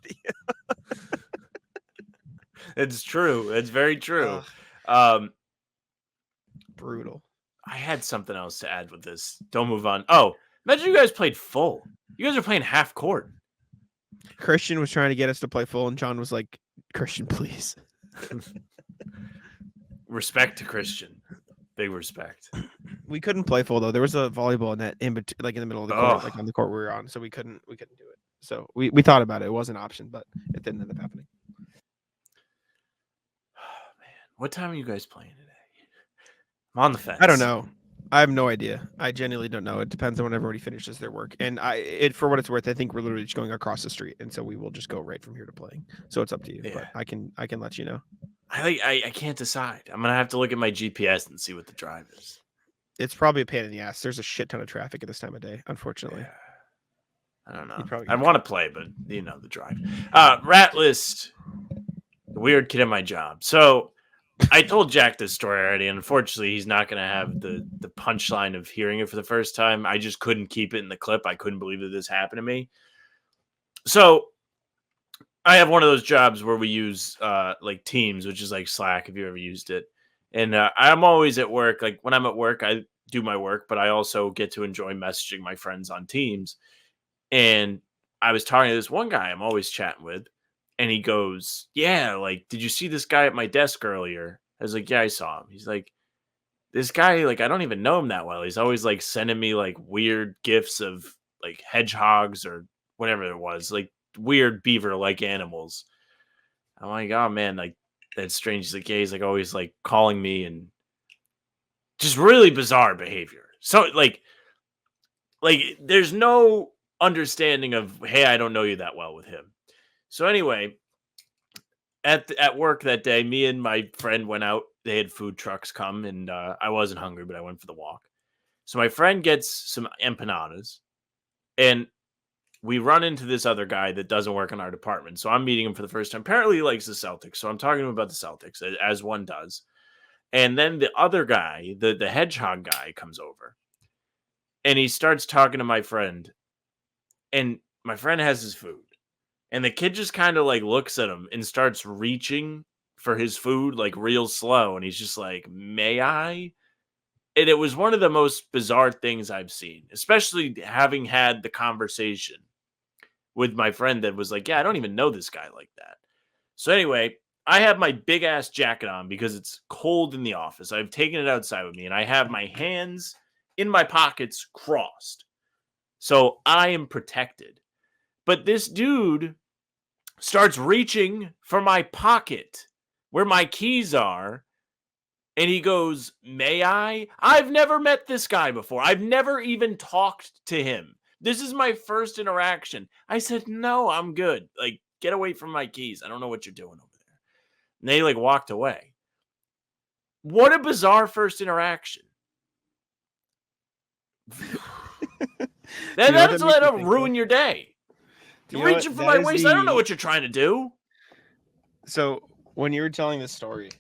It's true. It's very true. Brutal. I had something else to add with this. Don't move on. Oh, imagine you guys played full. You guys are playing half court. Christian was trying to get us to play full, and John was like, Christian, please. Respect to Christian. Big respect. We couldn't play full, though. There was a volleyball net in the middle of the court, like on the court we were on, so we couldn't do it. So we thought about it. It was an option, but it didn't end up happening. Oh, man. What time are you guys playing today? I'm on the fence. I don't know. I have no idea. I genuinely don't know. It depends on when everybody finishes their work. And for what it's worth, I think we're literally just going across the street, and so we will just go right from here to playing. So it's up to you. Yeah. But I can let you know. I can't decide. I'm gonna have to look at my GPS and see what the drive is. It's probably a pain in the ass. There's a shit ton of traffic at this time of day, unfortunately. Yeah. I don't know. I want to play, but the drive. Rat list. Weird kid at my job. So I told Jack this story already, and unfortunately, he's not going to have the punchline of hearing it for the first time. I just couldn't keep it in the clip. I couldn't believe that this happened to me. So I have one of those jobs where we use like Teams, which is like Slack, if you ever used it. And I'm always at work. Like when I'm at work, I do my work, but I also get to enjoy messaging my friends on Teams. And I was talking to this one guy I'm always chatting with. And he goes, yeah, like, did you see this guy at my desk earlier? I was like, yeah, I saw him. He's like, this guy, like, I don't even know him that well. He's always like sending me like weird gifs of like hedgehogs or whatever it was, like weird beaver-like animals. I'm like, oh man, like that's strange. He's like, yeah, he's like always like calling me and just really bizarre behavior. So like there's no understanding of, hey, I don't know you that well with him. So anyway, at work that day, me and my friend went out. They had food trucks come, and I wasn't hungry, but I went for the walk. So my friend gets some empanadas, and we run into this other guy that doesn't work in our department. So I'm meeting him for the first time. Apparently he likes the Celtics, so I'm talking to him about the Celtics, as one does. And then the other guy, the hedgehog guy, comes over, and he starts talking to my friend, and my friend has his food. And the kid just kind of like looks at him and starts reaching for his food like real slow. And he's just like, may I? And it was one of the most bizarre things I've seen, especially having had the conversation with my friend that was like, yeah, I don't even know this guy like that. So anyway, I have my big ass jacket on because it's cold in the office. I've taken it outside with me and I have my hands in my pockets crossed. So I am protected. But this dude starts reaching for my pocket where my keys are. And he goes, may I? I've never met this guy before. I've never even talked to him. This is my first interaction. I said, no, I'm good. Like, get away from my keys. I don't know what you're doing over there. And they like walked away. What a bizarre first interaction. That's let them ruin your day. You're reaching for my waist. I don't know what you're trying to do. So when you were telling this story,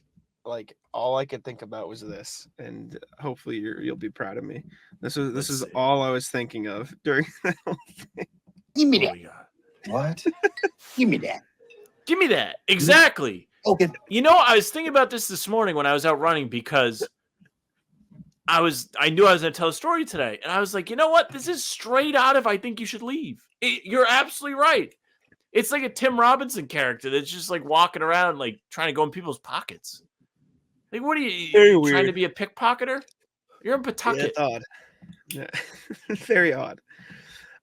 like all I could think about was this, and hopefully you'll be proud of me. This is all I was thinking of during that whole thing. Give me that. What? Give me that. Give me that. Exactly. Okay. You know, I was thinking about this morning when I was out running because I knew I was going to tell a story today. And I was like, you know what? This is straight out of I Think You Should Leave. You're absolutely right. It's like a Tim Robinson character that's just like walking around, like trying to go in people's pockets. Like, what are you trying to be a pickpocketer? You're in Pawtucket. Yeah, odd. Yeah. Very odd.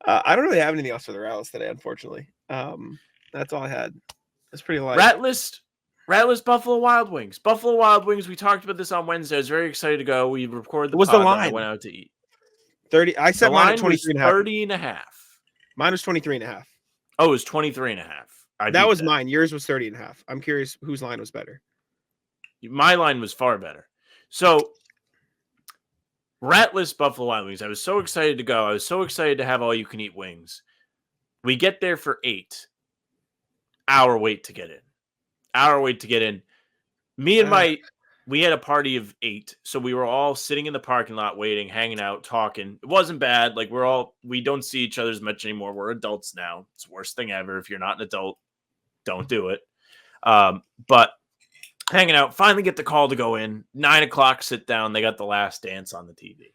I don't really have anything else for the Rallies today, unfortunately. That's all I had. That's pretty light. Rat list Buffalo Wild Wings. Buffalo Wild Wings. We talked about this on Wednesday. I was very excited to go. We recorded the What was the pod, then I line? went out to eat. 30. I set The mine line at was 23 and a half. 30 and a half. Mine was 23 and a half. Oh, it was 23 and a half. That was mine. Yours was 30 and a half. I'm curious whose line was better. My line was far better. So, Ratless Buffalo Wild Wings. I was so excited to go. I was so excited to have all you can eat wings. We get there for 8. Hour wait to get in. Me and we had a party of 8. So we were all sitting in the parking lot waiting, hanging out, talking. It wasn't bad. Like we don't see each other as much anymore. We're adults now. It's the worst thing ever. If you're not an adult, don't do it. But hanging out, finally get the call to go in. 9 o'clock, sit down. They got The Last Dance on the TV.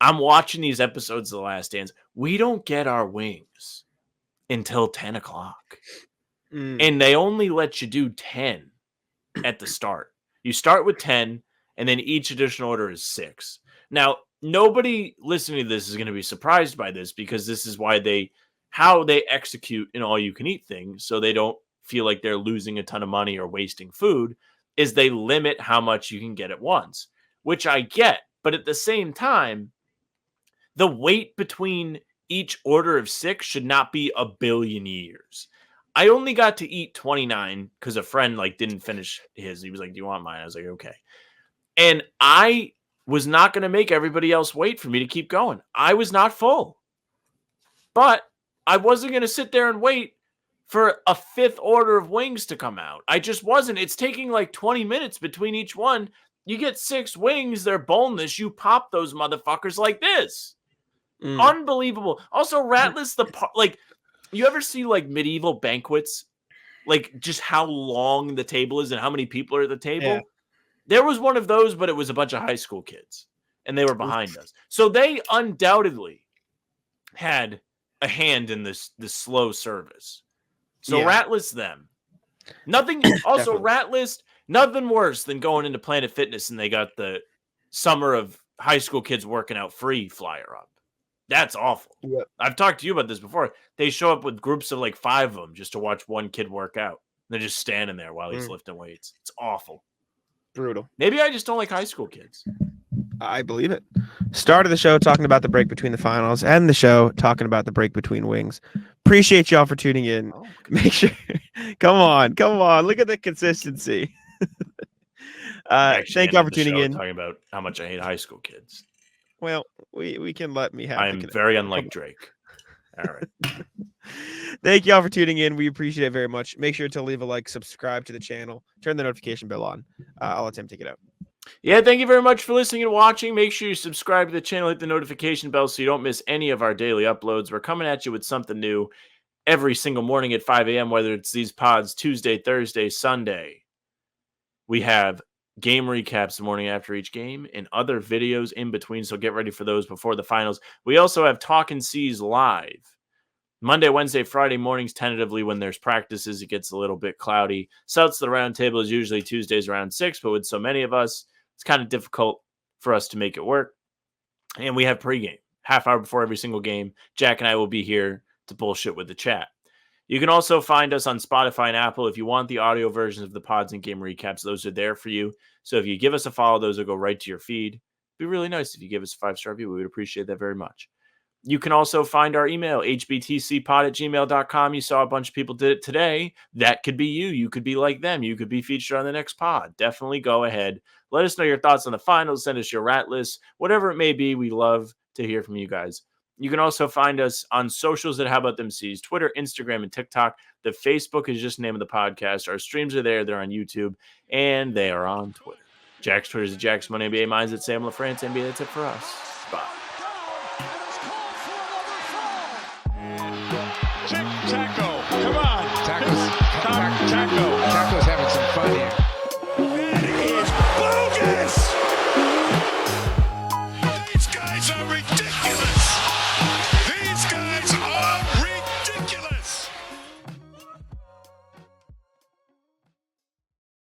I'm watching these episodes of The Last Dance. We don't get our wings until 10 o'clock. And they only let you do 10 at the start. You start with 10, and then each additional order is 6. Now, nobody listening to this is going to be surprised by this because this is how they execute an all-you-can-eat thing so they don't feel like they're losing a ton of money or wasting food, is they limit how much you can get at once, which I get. But at the same time, the wait between each order of 6 should not be a billion years. I only got to eat 29 because a friend didn't finish his. He was like, "Do you want mine?" I was like, "Okay." And I was not going to make everybody else wait for me to keep going. I was not full. But I wasn't going to sit there and wait for a 5th order of wings to come out. I just wasn't. It's taking 20 minutes between each one. You get 6 wings. They're boneless. You pop those motherfuckers like this. Unbelievable. Also, Ratless, you ever see medieval banquets? Just how long the table is and how many people are at the table? Yeah. There was one of those, but it was a bunch of high school kids. And they were behind us. So they undoubtedly had a hand in this slow service. So Ratless them. Nothing also Ratless, nothing worse than going into Planet Fitness and they got the summer of high school kids working out free flyer up. That's awful. Yep. I've talked to you about this before. They show up with groups of 5 of them just to watch one kid work out. They're just standing there while he's lifting weights. It's awful. Brutal. Maybe I just don't like high school kids. I believe it. Start of the show talking about the break between the finals, and the show talking about the break between wings. Appreciate y'all for tuning in. Oh, make sure. Come on. Look at the consistency. Thank y'all for tuning in. Talking about how much I hate high school kids. Well, we can let me have. I am very unlike Drake. All right. Thank y'all for tuning in. We appreciate it very much. Make sure to leave a like, subscribe to the channel, turn the notification bell on. I'll let Tim take it out. Yeah, thank you very much for listening and watching. Make sure you subscribe to the channel, hit the notification bell so you don't miss any of our daily uploads. We're coming at you with something new every single morning at 5 a.m., whether it's these pods Tuesday, Thursday, Sunday. We have game recaps the morning after each game and other videos in between, so get ready for those before the finals. We also have Talkin' C's live Monday, Wednesday, Friday mornings, tentatively when there's practices. It gets a little bit cloudy. Celtics the round table is usually Tuesdays around 6, but with so many of us, it's kind of difficult for us to make it work. And we have pregame, half hour before every single game. Jack and I will be here to bullshit with the chat. You can also find us on Spotify and Apple. If you want the audio versions of the pods and game recaps, those are there for you. So if you give us a follow, those will go right to your feed. It'd be really nice if you give us a 5-star review. We would appreciate that very much. You can also find our email, hbtcpod@gmail.com. You saw a bunch of people did it today. That could be you. You could be like them. You could be featured on the next pod. Definitely go ahead. Let us know your thoughts on the finals. Send us your rat list. Whatever it may be, we love to hear from you guys. You can also find us on socials at How About Them C's, Twitter, Instagram, and TikTok. The Facebook is just the name of the podcast. Our streams are there. They're on YouTube, and they are on Twitter. Jack's Twitter is at Jack's Money NBA. Mine's at Sam LaFrance NBA. That's it for us. Bye. Tic-tac-toe.